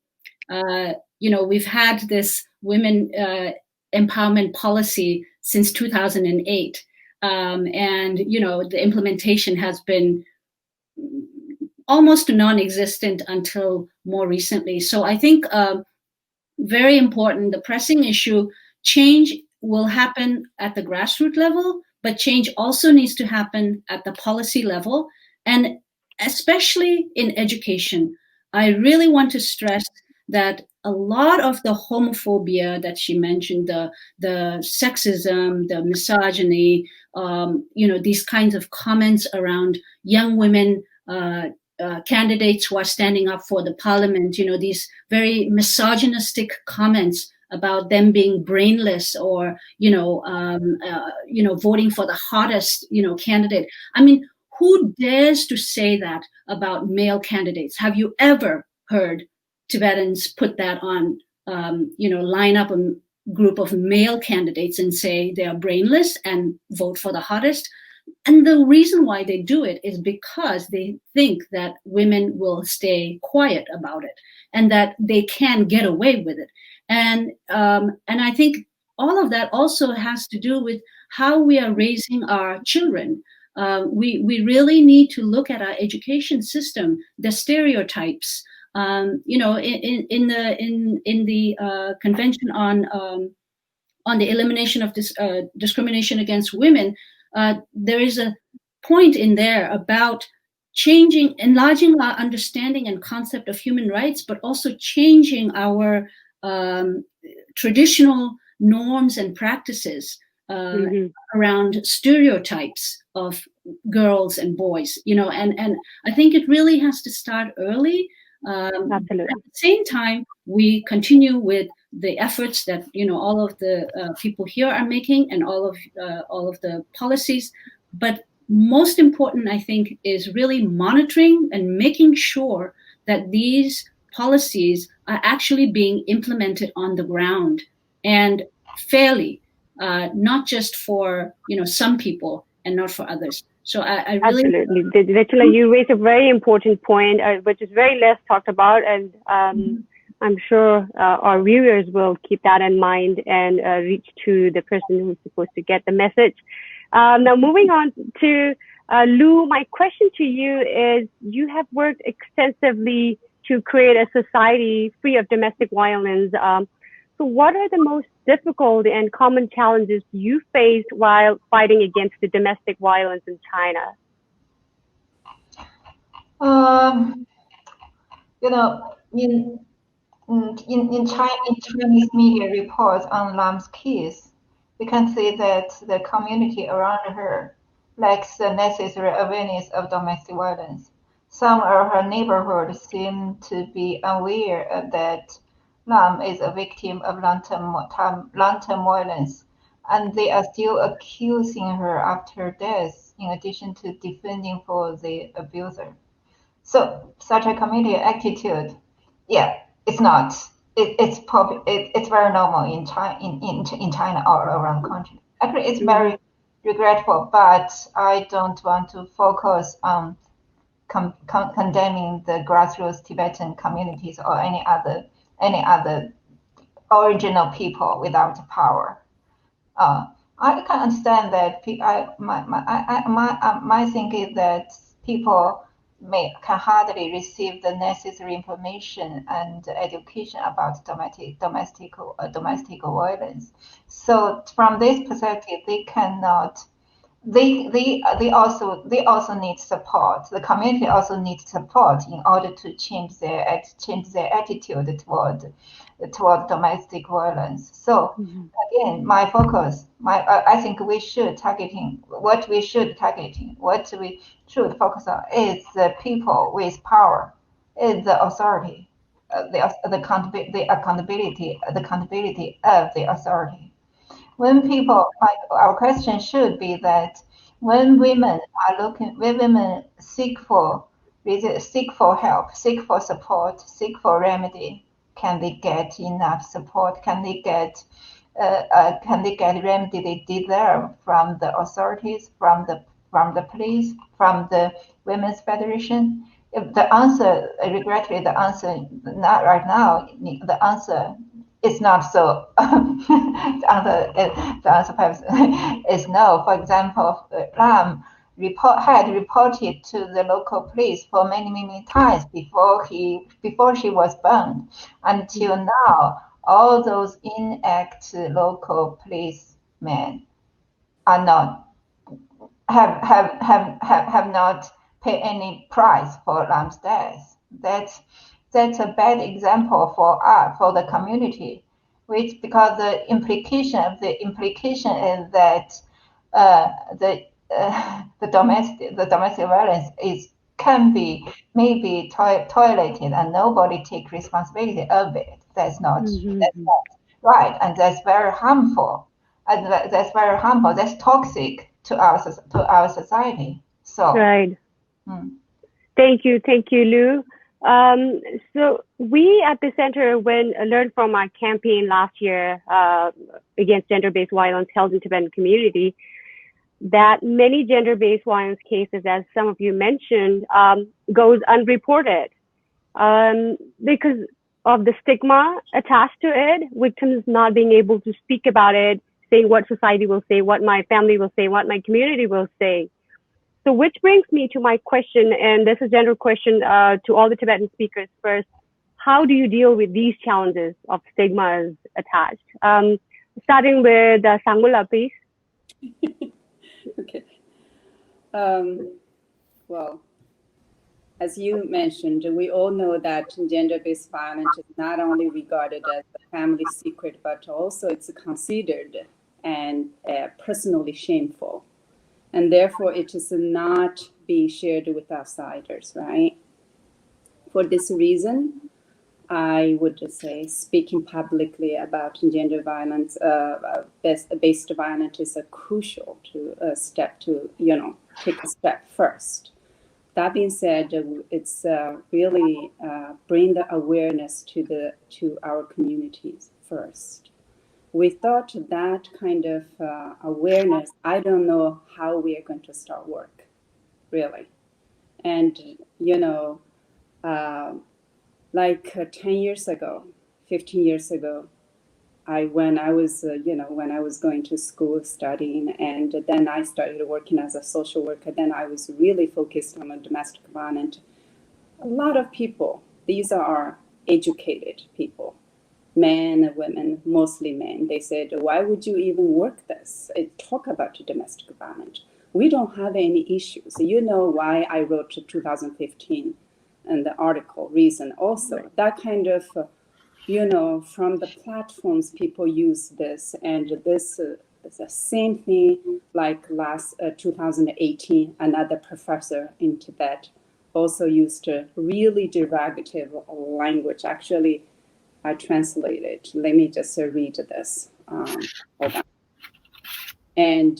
We've had this women empowerment policy since 2008, and the implementation has been almost non-existent until more recently. So I think very important, the pressing issue, change will happen at the grassroots level, but change also needs to happen at the policy level, and especially in education. I really want to stress that a lot of the homophobia that she mentioned, the sexism, the misogyny, these kinds of comments around young women candidates who are standing up for the parliament, these very misogynistic comments about them being brainless or, voting for the hottest, candidate. Who dares to say that about male candidates? Have you ever heard Tibetans put that on line up a group of male candidates and say they are brainless and vote for the hottest. And the reason why they do it is because they think that women will stay quiet about it and that they can get away with it. And I think all of that also has to do with how we are raising our children. We really need to look at our education system, the stereotypes. In the Convention on the Elimination of Discrimination Against Women, there is a point in there about enlarging our understanding and concept of human rights, but also changing our traditional norms and practices around stereotypes of girls and boys. And I think it really has to start early. Absolutely. At the same time, we continue with the efforts that all of the people here are making and all of the policies. But most important, I think, is really monitoring and making sure that these policies are actually being implemented on the ground and fairly, not just for some people and not for others. So I really absolutely, Vichula, you raised a very important point, which is very less talked about, and I'm sure our viewers will keep that in mind and reach to the person who's supposed to get the message. Now, moving on to Lou, my question to you is: you have worked extensively to create a society free of domestic violence. So what are the most difficult and common challenges you faced while fighting against the domestic violence in China? In Chinese media reports on Lam's case, we can see that the community around her lacks the necessary awareness of domestic violence. Some of her neighborhoods seem to be unaware that Lam is a victim of long-term violence, and they are still accusing her after death, in addition to defending for the abuser. So such a community attitude, it's not. It's very normal in China all around the country. Actually, it's very regretful, but I don't want to focus on condemning the grassroots Tibetan communities or any other original people without power. I can understand that. My thinking is that people can hardly receive the necessary information and education about domestic violence. So from this perspective, they cannot. They also need support. The community also needs support in order to change their attitude toward domestic violence. So again, my focus, I think we should what we should focus on is the people with power, is the authority, the accountability of the authority. Our question should be that when women seek for help, seek for support, seek for remedy, can they get enough support? Can they get remedy they deserve from the authorities, from the police, from the Women's Federation? If the answer, regretfully, not right now, the answer is not so. the answer perhaps is no. For example, Lam had reported to the local police for many times before she was burned. Until now, all those inactive local policemen are not have not paid any price for Lam's death. That's a bad example for the community, because the implication is that the domestic violence can be maybe tolerated and nobody take responsibility of it. That's not right, and that's very harmful. That's toxic to our society. So right. Thank you, Lou. So we at the center learned from our campaign last year against gender-based violence held in Tibetan community that many gender-based violence cases, as some of you mentioned, goes unreported because of the stigma attached to it, victims not being able to speak about it, saying what society will say, what my family will say, what my community will say. So which brings me to my question, and this is a general question to all the Tibetan speakers first. How do you deal with these challenges of stigmas attached? Starting with Sangmula, please. Okay. Well, as you mentioned, we all know that gender-based violence is not only regarded as a family secret, but also it's considered and personally shameful. And therefore, it is not being shared with outsiders, right? For this reason, I would just say speaking publicly about gender violence, based violence is a crucial step to, take a step first. That being said, it's really bring the awareness to our communities first. Without that kind of awareness, I don't know how we are going to start work, really. And, like 10 years ago, 15 years ago, when I was going to school studying, and then I started working as a social worker, then I was really focused on domestic violence. A lot of people, these are educated people, men and women, mostly men, they said, why would you even work this? Talk about domestic violence. We don't have any issues. You know why I wrote 2015 and the article, reason also. That kind of, from the platforms people use this, and this is the same thing like last 2018, another professor in Tibet also used a really derogative language. Actually, I translated. Let me just read this. Hold on. And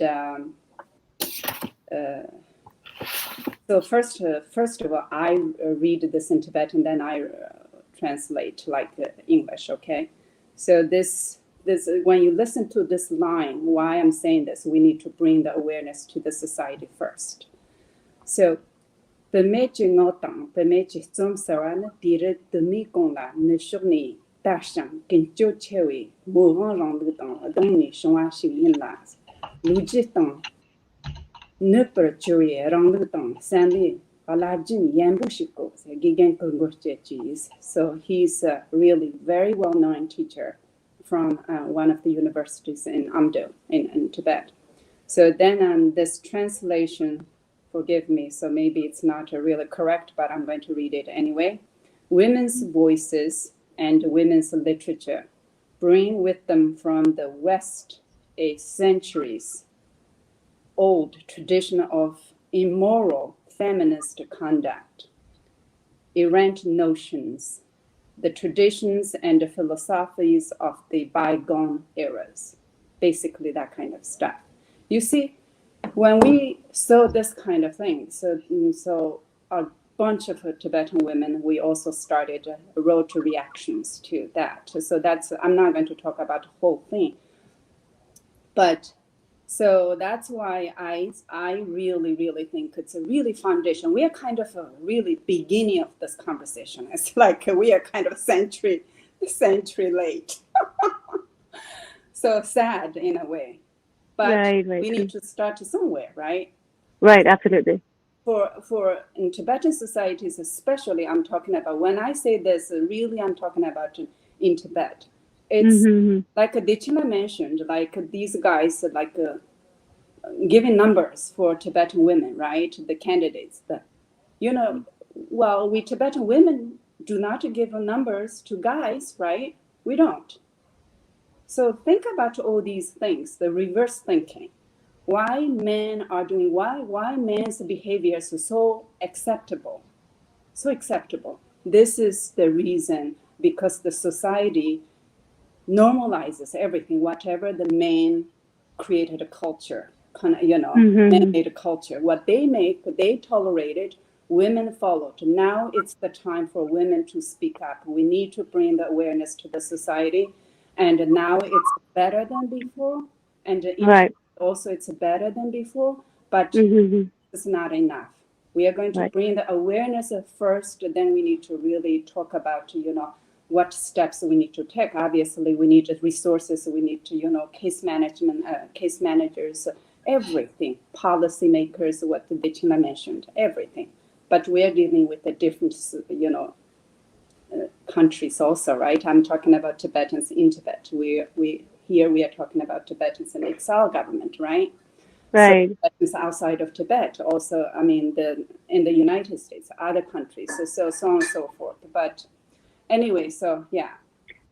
so first of all, I read this in Tibetan, then I translate like English. Okay. So this when you listen to this line, why I'm saying this, we need to bring the awareness to the society first. So. Pemechi ngotang, pemechi tsomsaran, dire demikongla, nishurni. Dashang, Kincho Chewi, Moran Rangutang, Doni, Shwashi Inlas, Lujitang, Nupper Chewi, Rangutang, Sandy, Alajin, Yambushiko, Gigan Kongorchechis. So he's a really very well-known teacher from one of the universities in Amdo, in Tibet. So then this translation, forgive me, so maybe it's not really correct, but I'm going to read it anyway. Women's voices and women's literature bring with them from the West a centuries-old tradition of immoral feminist conduct, errant notions, the traditions and the philosophies of the bygone eras, basically that kind of stuff. You see, when we saw this kind of thing, so a bunch of Tibetan women, we also started road to reactions to that. So I'm not going to talk about the whole thing, but so that's why I really, really think it's a really foundation. We are kind of a really beginning of this conversation. It's like we are kind of century late. So sad in a way. But right. We need to start somewhere, right? Right, absolutely. For in Tibetan societies especially, I'm talking about, when I say this, really I'm talking about in Tibet. It's like Dichina mentioned, like these guys, like giving numbers for Tibetan women, right? The candidates. We Tibetan women do not give numbers to guys, right? We don't. So think about all these things, the reverse thinking. Why men are doing, why men's behavior is so acceptable? So acceptable. This is the reason, because the society normalizes everything, whatever the men created a culture, man-made a culture. What they make, they tolerate it. Women followed. Now it's the time for women to speak up. We need to bring the awareness to the society. And now it's better than before. And Right. also it's better than before, but Mm-hmm. it's not enough. We are going to Right. bring the awareness first, then we need to really talk about, what steps we need to take. Obviously, we need resources, we need to, case management, case managers, everything, policymakers, what Dechina mentioned, everything. But we are dealing with the different, countries also, right? I'm talking about Tibetans in Tibet. We are talking about Tibetans in exile government, right? Right. So Tibetans outside of Tibet, also, I mean, in the United States, other countries, so on and so forth. But anyway, so yeah.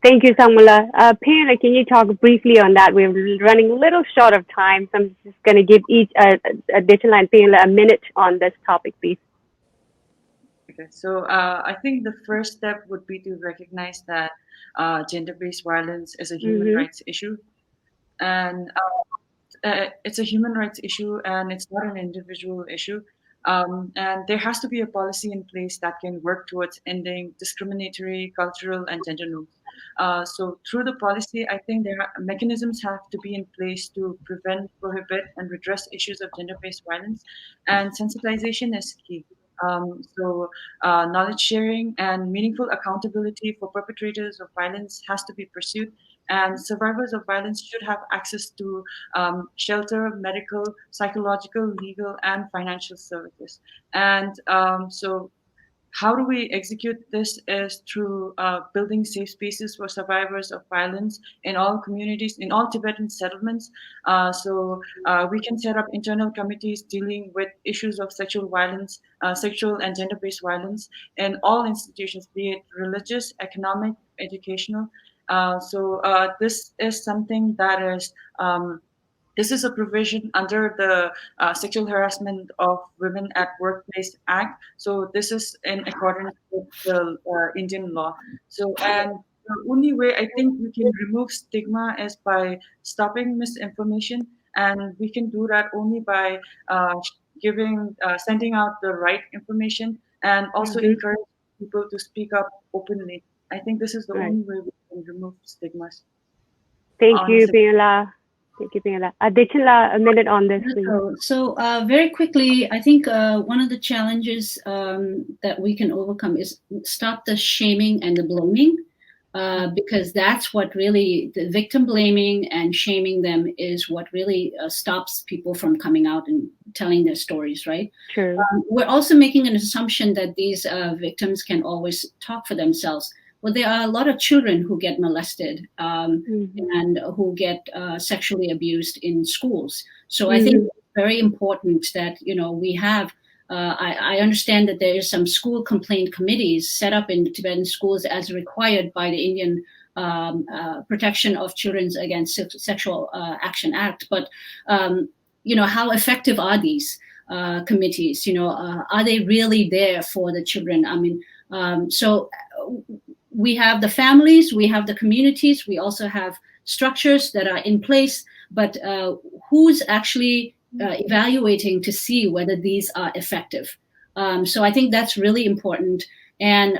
Thank you, Samula. Pamela, can you talk briefly on that? We're running a little short of time, so I'm just going to give each Ditchala and Pamela a minute on this topic, please. Okay, so I think the first step would be to recognize that gender-based violence is a human rights issue, and it's a human rights issue, and it's not an individual issue. And there has to be a policy in place that can work towards ending discriminatory cultural and gender norms. So through the policy, I think there are mechanisms have to be in place to prevent, prohibit, and redress issues of gender-based violence, and sensitization is key. Knowledge sharing and meaningful accountability for perpetrators of violence has to be pursued, and survivors of violence should have access to shelter, medical, psychological, legal, and financial services. And how do we execute this is through building safe spaces for survivors of violence in all communities, in all Tibetan settlements. We can set up internal committees dealing with issues of sexual violence, sexual and gender-based violence in all institutions, be it religious, economic, educational. This is something that is this is a provision under the Sexual Harassment of Women at Workplace Act. So this is in accordance with the Indian law. And the only way I think we can remove stigma is by stopping misinformation, and we can do that only by sending out the right information, and also encourage people to speak up openly. I think this is the only way we can remove stigmas. Thank you, Pamela. Thank you, Pamela. Ditchala, a minute on this, please. So very quickly, I think one of the challenges that we can overcome is stop the shaming and the blaming, because that's what really, the victim blaming and shaming them is what really stops people from coming out and telling their stories, right? True. We're also making an assumption that these victims can always talk for themselves. Well, there are a lot of children who get molested and who get sexually abused in schools. So I think it's very important that, we have, I understand that there is some school complaint committees set up in Tibetan schools as required by the Indian Protection of Children Against Sexual Action Act. But, how effective are these committees? Are they really there for the children? I mean, we have the families, we have the communities, we also have structures that are in place, but who's actually evaluating to see whether these are effective? So I think that's really important. And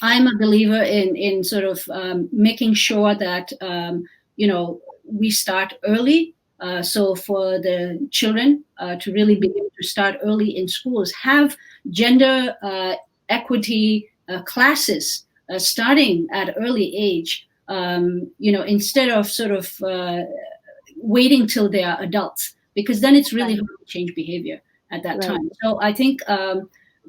I'm a believer in sort of making sure that, we start early. So for the children to really be able to start early in schools, have gender equity classes starting at early age, instead of sort of waiting till they are adults, because then it's really hard to change behavior at that time. So I think,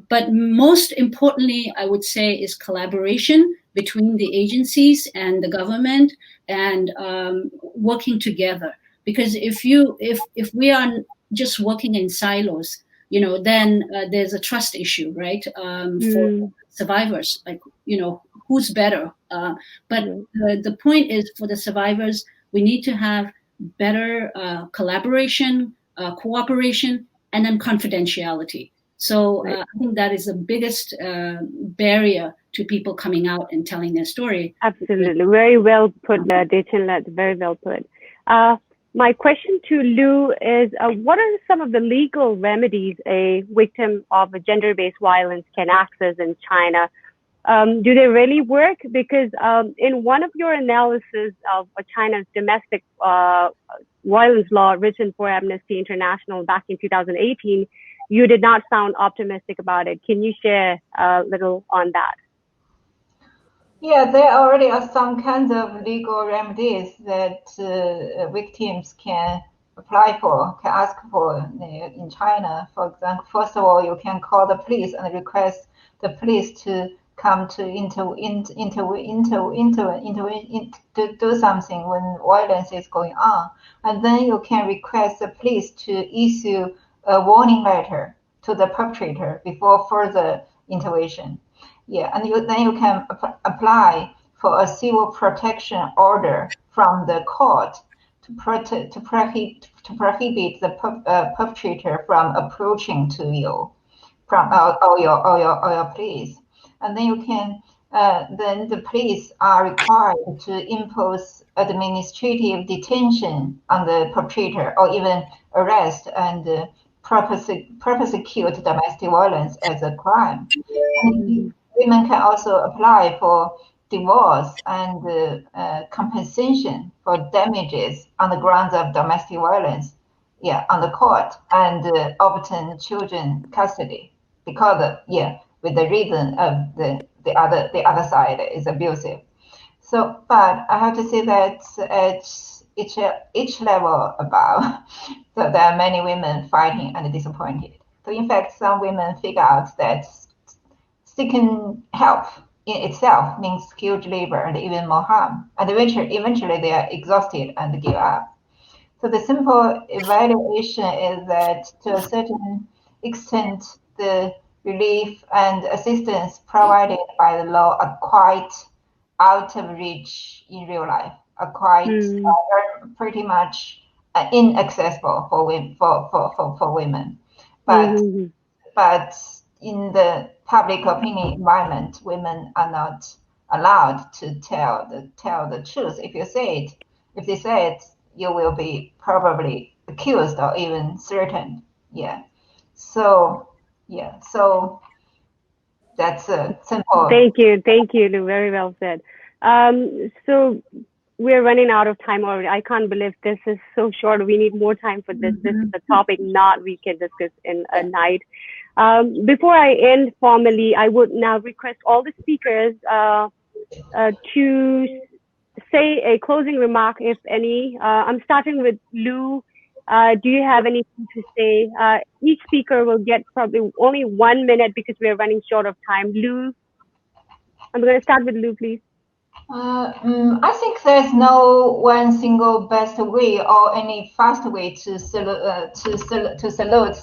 but most importantly, I would say is collaboration between the agencies and the government, and working together. Because if we are just working in silos, then there's a trust issue, right? For survivors, like, who's better? But the point is, for the survivors, we need to have better collaboration, cooperation, and then confidentiality. So I think that is the biggest barrier to people coming out and telling their story. Absolutely. Very well put, Ditchala. Very well put. My question to Lou is, what are some of the legal remedies a victim of a gender-based violence can access in China? Do they really work? Because in one of your analysis of China's domestic violence law written for Amnesty International back in 2018, you did not sound optimistic about it. Can you share a little on that? Yeah, there already are some kinds of legal remedies that victims can apply for, can ask for in China. For example, first of all, you can call the police and request the police to come to do something when violence is going on, and then you can request the police to issue a warning letter to the perpetrator before further intervention. Yeah, and then you can apply for a civil protection order from the court to prohibit the perpetrator from approaching to you from or your police. And then you can then the police are required to impose administrative detention on the perpetrator or even arrest and prosecute domestic violence as a crime. And women can also apply for divorce and compensation for damages on the grounds of domestic violence, on the court, and obtain children custody because with the reason of the other side is abusive. So, but I have to say that at each level above, so there are many women fighting and disappointed. So in fact, some women figure out that seeking help in itself means huge labor and even more harm. And eventually they are exhausted and give up. So the simple evaluation is that to a certain extent, the relief and assistance provided by the law are quite out of reach in real life, are quite pretty much inaccessible for women. But in the public opinion environment, women are not allowed to tell the truth. If they say it, you will be probably accused or even threatened. So that's a simple. Thank you, Lou. Very well said. So we're running out of time already. I can't believe this is so short. We need more time for this. This is a topic not we can discuss in a night. Before I end formally, I would now request all the speakers to say a closing remark, if any. I'm starting with Lou. Do you have anything to say? Each speaker will get probably only 1 minute because we are running short of time. Lou, I'm going to start with Lou, please. I think there's no one single best way or any fast way to salute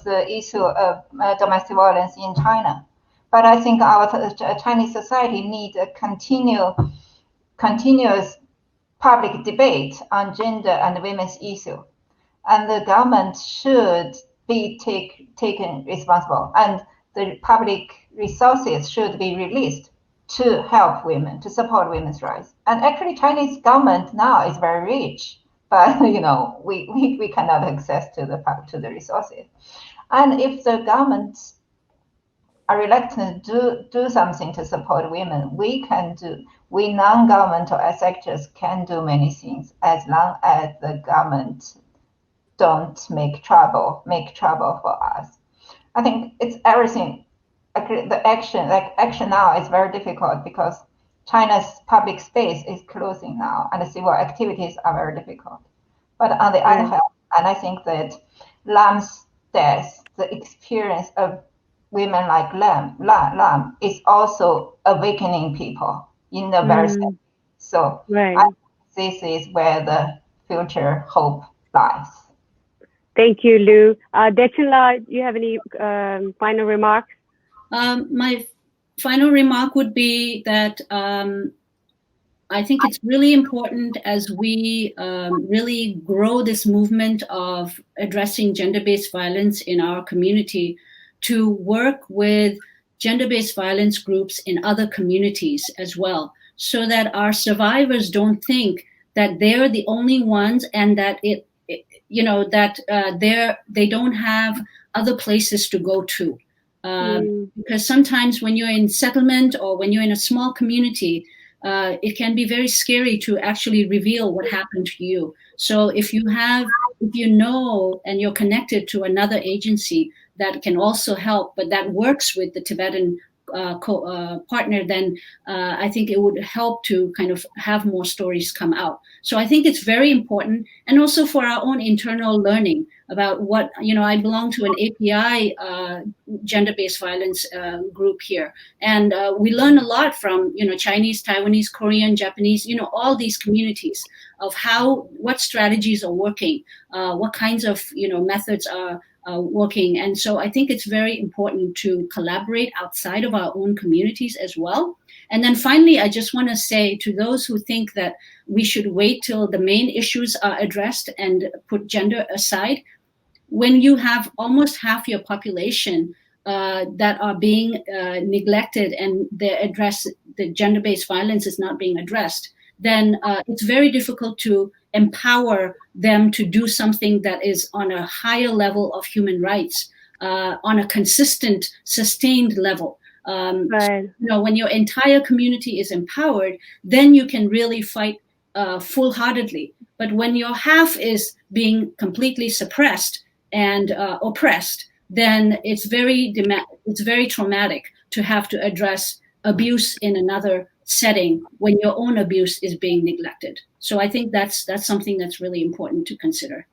the issue of domestic violence in China. But I think our Chinese society needs a continuous public debate on gender and women's issue. And the government should be taken responsible, and the public resources should be released to help women, to support women's rights. And actually, Chinese government now is very rich, but we cannot access to the resources. And if the government are reluctant to do something to support women, we non-governmental sectors can do many things as long as the government don't make trouble for us. I think it's everything. The action now is very difficult because China's public space is closing now, and civil activities are very difficult. But on the other hand, and I think that Lam's death, the experience of women like Lam is also awakening people in the very same. So I think this is where the future hope lies. Thank you, Lou. Dechenla, do you have any final remarks? My final remark would be that I think it's really important as we really grow this movement of addressing gender-based violence in our community to work with gender-based violence groups in other communities as well, so that our survivors don't think that they're the only ones and that that they don't have other places to go to. Because sometimes when you're in settlement or when you're in a small community, it can be very scary to actually reveal what happened to you. So if you know and you're connected to another agency that can also help, but that works with the Tibetan partner, then I think it would help to kind of have more stories come out. So I think it's very important, and also for our own internal learning about what, I belong to an API gender-based violence group here, and we learn a lot from Chinese, Taiwanese, Korean, Japanese, all these communities of what strategies are working, what kinds of methods are working. And so I think it's very important to collaborate outside of our own communities as well. And then finally, I just want to say to those who think that we should wait till the main issues are addressed and put gender aside, when you have almost half your population that are being neglected and the gender-based violence is not being addressed, then it's very difficult to empower them to do something that is on a higher level of human rights, on a consistent, sustained level. Right. When your entire community is empowered, then you can really fight full-heartedly. But when your half is being completely suppressed and oppressed, then it's very traumatic to have to address abuse in another setting when your own abuse is being neglected. So I think that's something that's really important to consider.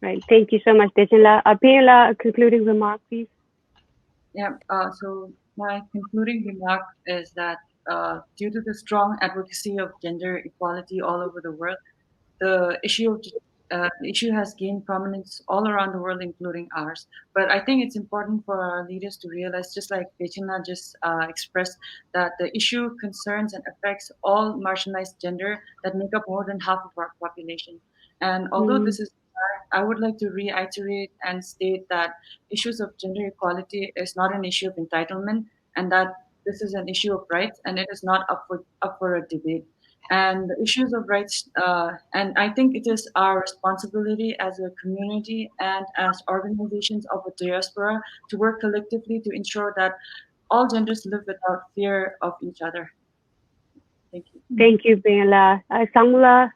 Right. Thank you so much, Dejinla. Pingla, a concluding remark, please. Yeah. So my concluding remark is that due to the strong advocacy of gender equality all over the world, the issue has gained prominence all around the world, including ours. But I think it's important for our leaders to realize, just like Dejinla just expressed, that the issue concerns and affects all marginalized gender that make up more than half of our population. And although this is, I would like to reiterate and state that issues of gender equality is not an issue of entitlement, and that this is an issue of rights, and it is not up for a debate. And the issues of rights, and I think it is our responsibility as a community and as organizations of the diaspora to work collectively to ensure that all genders live without fear of each other. Thank you. Thank you, Pingla. Sangmula.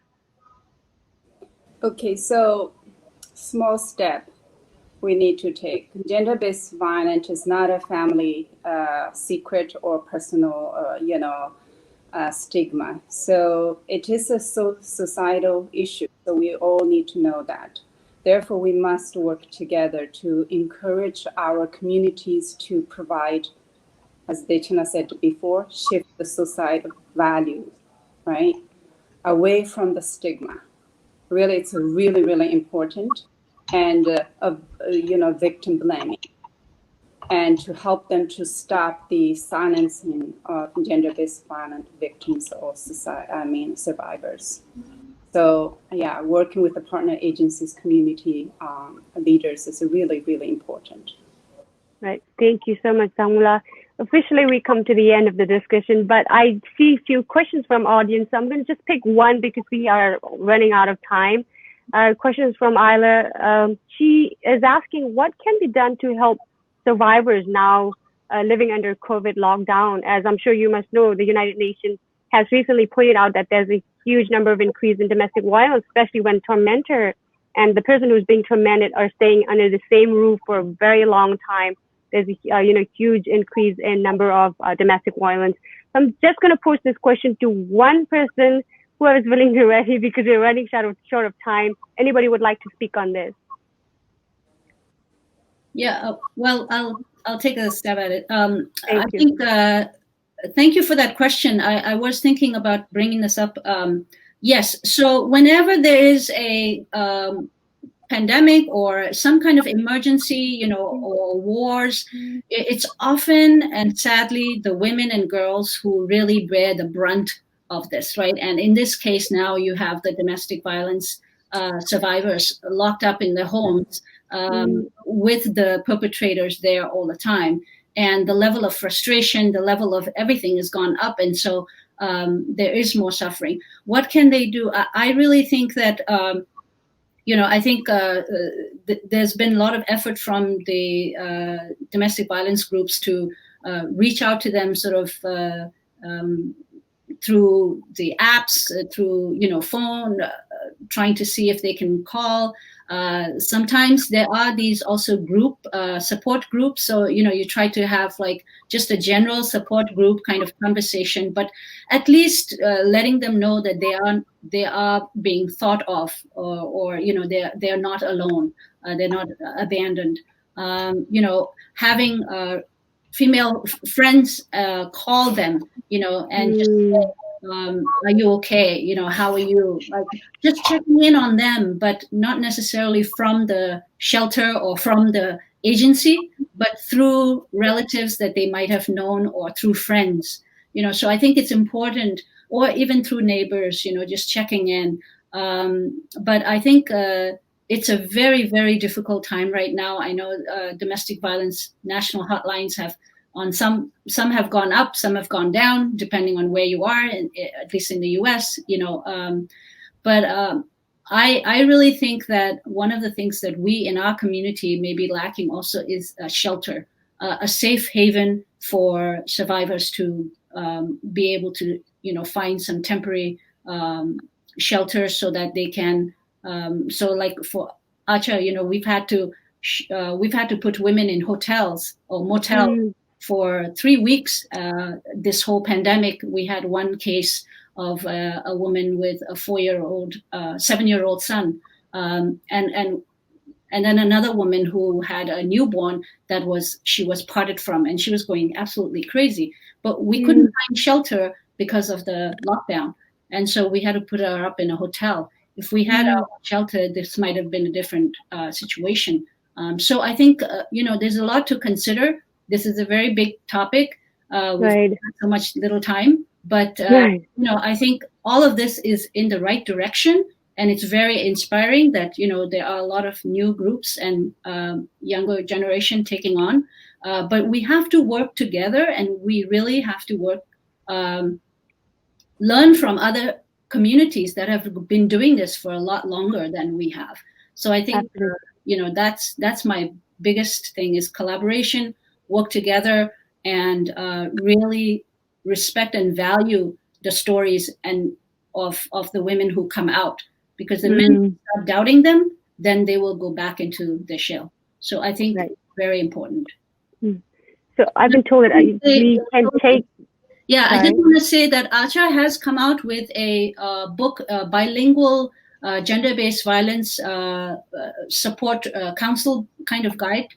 Okay, so small step we need to take. Gender-based violence is not a family secret or personal, stigma. So it is a societal issue. So we all need to know that. Therefore, we must work together to encourage our communities to provide, as Dejinla said before, shift the societal values, right? Away from the stigma. Really, it's really, really important. And, victim blaming. And to help them to stop the silencing of gender-based violence victims or survivors. So yeah, working with the partner agencies, community leaders is really, really important. Right. Thank you so much, Sangmula. Officially, we come to the end of the discussion, but I see a few questions from audience. So I'm going to just pick one because we are running out of time. Questions from Isla. She is asking, what can be done to help survivors now living under COVID lockdown? As I'm sure you must know, the United Nations has recently pointed out that there's a huge number of increase in domestic violence, especially when tormentor and the person who's being tormented are staying under the same roof for a very long time. There's a huge increase in number of domestic violence. So I'm just going to pose this question to one person, whoever is willing to ready, because we're running short of time. Anybody would like to speak on this? Yeah, well, I'll take a stab at it. Thank you for that question. I was thinking about bringing this up. Yes, so whenever there is a pandemic or some kind of emergency, or wars, it's often and sadly the women and girls who really bear the brunt of this, right? And in this case now you have the domestic violence survivors locked up in their homes with the perpetrators there all the time. And the level of frustration, the level of everything has gone up. And so there is more suffering. What can they do? I really think that I think there's been a lot of effort from the domestic violence groups to reach out to them sort of through the apps, through phone, trying to see if they can call. Sometimes there are these also group support groups, so you try to have like just a general support group kind of conversation, but at least letting them know that they are being thought of, or they're not alone, they're not abandoned. Having female friends call them, and just say, are you okay? How are you? Like just checking in on them, but not necessarily from the shelter or from the agency, but through relatives that they might have known or through friends. So I think it's important, or even through neighbors, just checking in. But I think it's a very, very difficult time right now. I know domestic violence national hotlines have some have gone up, some have gone down, depending on where you are, at least in the US, but I really think that one of the things that we in our community may be lacking also is a shelter, a safe haven for survivors to be able to, find some temporary shelter so that they can, so like for Acha, we've had to put women in hotels or motels for 3 weeks. This whole pandemic, we had one case of a woman with a 7-year-old son, and then another woman who had a newborn that she was parted from, and she was going absolutely crazy. But we couldn't find shelter because of the lockdown, and so we had to put her up in a hotel. If we had our shelter, this might have been a different situation. So I think there's a lot to consider. This is a very big topic. We've got so much little time, but I think all of this is in the right direction, and it's very inspiring that there are a lot of new groups and younger generation taking on. But we have to work together, and we really have to work, learn from other communities that have been doing this for a lot longer than we have. So I think that's my biggest thing is collaboration. Work together and really respect and value the stories and of the women who come out, because the men who start doubting them, then they will go back into the shell. So I think it's very important. So I've been told that we can take. Yeah, I just want to say that Acha has come out with a book, bilingual gender-based violence support council kind of guide.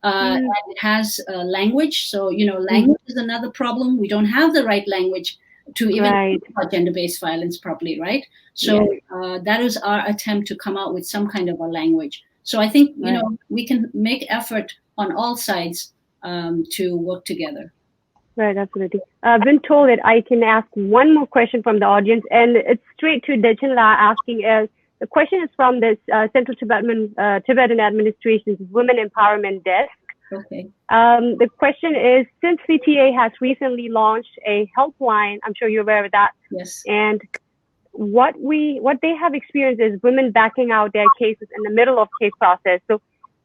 And it has language. So, language is another problem. We don't have the right language to even talk about gender-based violence properly, right? So that is our attempt to come out with some kind of a language. So I think, we can make effort on all sides to work together. Right, absolutely. I've been told that I can ask one more question from the audience, and it's straight to Dechenla asking, the question is from this Central Tibetan Administration's Women Empowerment Desk. Okay. The question is, since CTA has recently launched a helpline, I'm sure you're aware of that. Yes. And what they have experienced is women backing out their cases in the middle of case process. So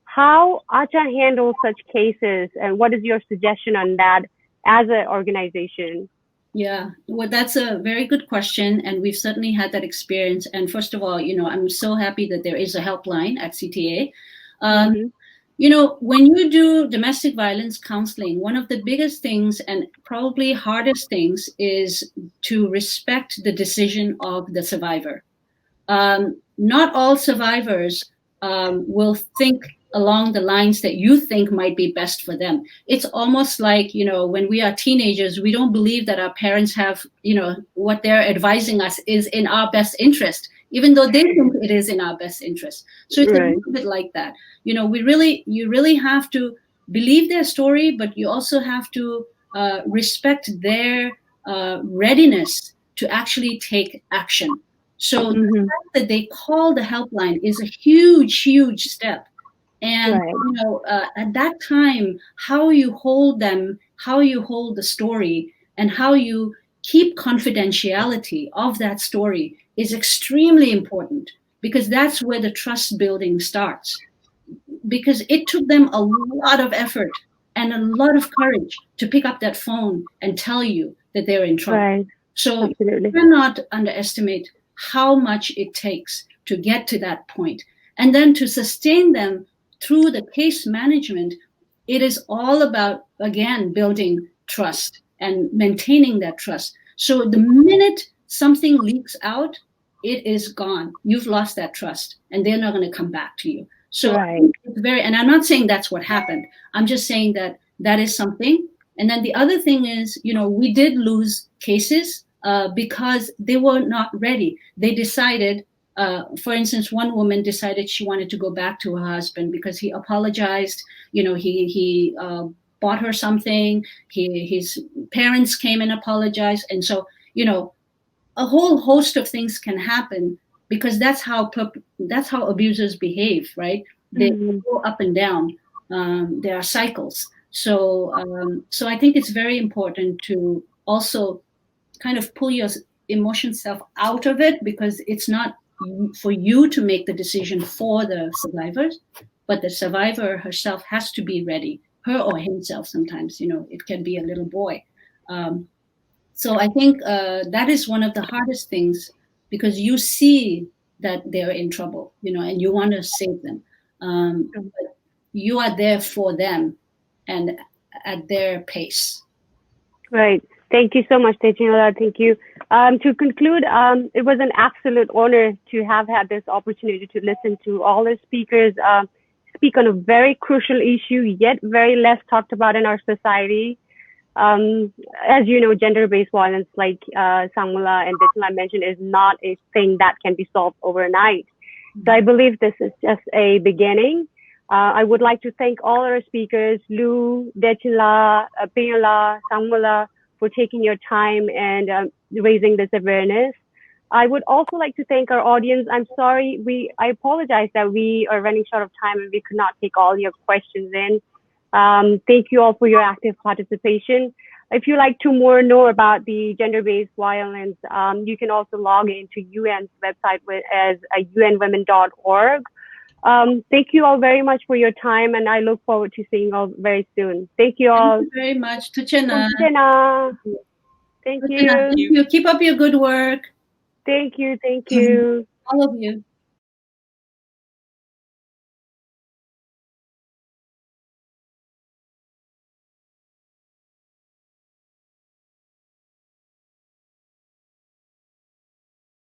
how Acha handles such cases, and what is your suggestion on that as an organization? Yeah, well, that's a very good question, and we've certainly had that experience. And first of all, I'm so happy that there is a helpline at CTA. When you do domestic violence counseling, one of the biggest things and probably hardest things is to respect the decision of the survivor. Not all survivors will think along the lines that you think might be best for them. It's almost like, when we are teenagers, we don't believe that our parents have, what they're advising us is in our best interest, even though they think it is in our best interest. So it's a little bit like that. You really have to believe their story, but you also have to respect their readiness to actually take action. So the fact that they call the helpline is a huge, huge step. And, at that time, how you hold them, how you hold the story, and how you keep confidentiality of that story is extremely important. because that's where the trust building starts. Because it took them a lot of effort and a lot of courage to pick up that phone and tell you that they're in trouble. Right. So Absolutely. you cannot underestimate how much it takes to get to that point. And then to sustain them through the case management, it is all about, again, building trust and maintaining that trust. So the minute something leaks out, it is gone. You've lost that trust and they're not going to come back to you. So Right. it's very, and I'm not saying that's what happened. I'm just saying that that is something. And then the other thing is, we did lose cases because they were not ready. They decided, for instance, one woman decided she wanted to go back to her husband because he apologized. He bought her something. His parents came and apologized. And so, a whole host of things can happen because that's how abusers behave, right? They go up and down. There are cycles. So I think it's very important to also kind of pull your emotion self out of it, because it's not for you to make the decision for the survivors, but the survivor herself has to be ready, her or himself. Sometimes, it can be a little boy. So I think that is one of the hardest things, because you see that they're in trouble, and you want to save them. But you are there for them and at their pace. Right. Thank you so much, Tejinola. Thank you. To conclude, it was an absolute honor to have had this opportunity to listen to all the speakers speak on a very crucial issue, yet very less talked about in our society. As you know, gender-based violence, like Sangmula and Tejinola mentioned, is not a thing that can be solved overnight. So I believe this is just a beginning. I would like to thank all our speakers, Lou, Tejinola, Pinola, Sangmula, for taking your time and raising this awareness. I would also like to thank our audience. I'm sorry, I apologize that we are running short of time and we could not take all your questions in. Thank you all for your active participation. If you like to know about the gender-based violence, you can also log into UN's website as unwomen.org. Thank you all very much for your time, and I look forward to seeing you all very soon. Thank you all. Thank you very much. Tuchena. Thank you. Keep up your good work. Thank you. All of you.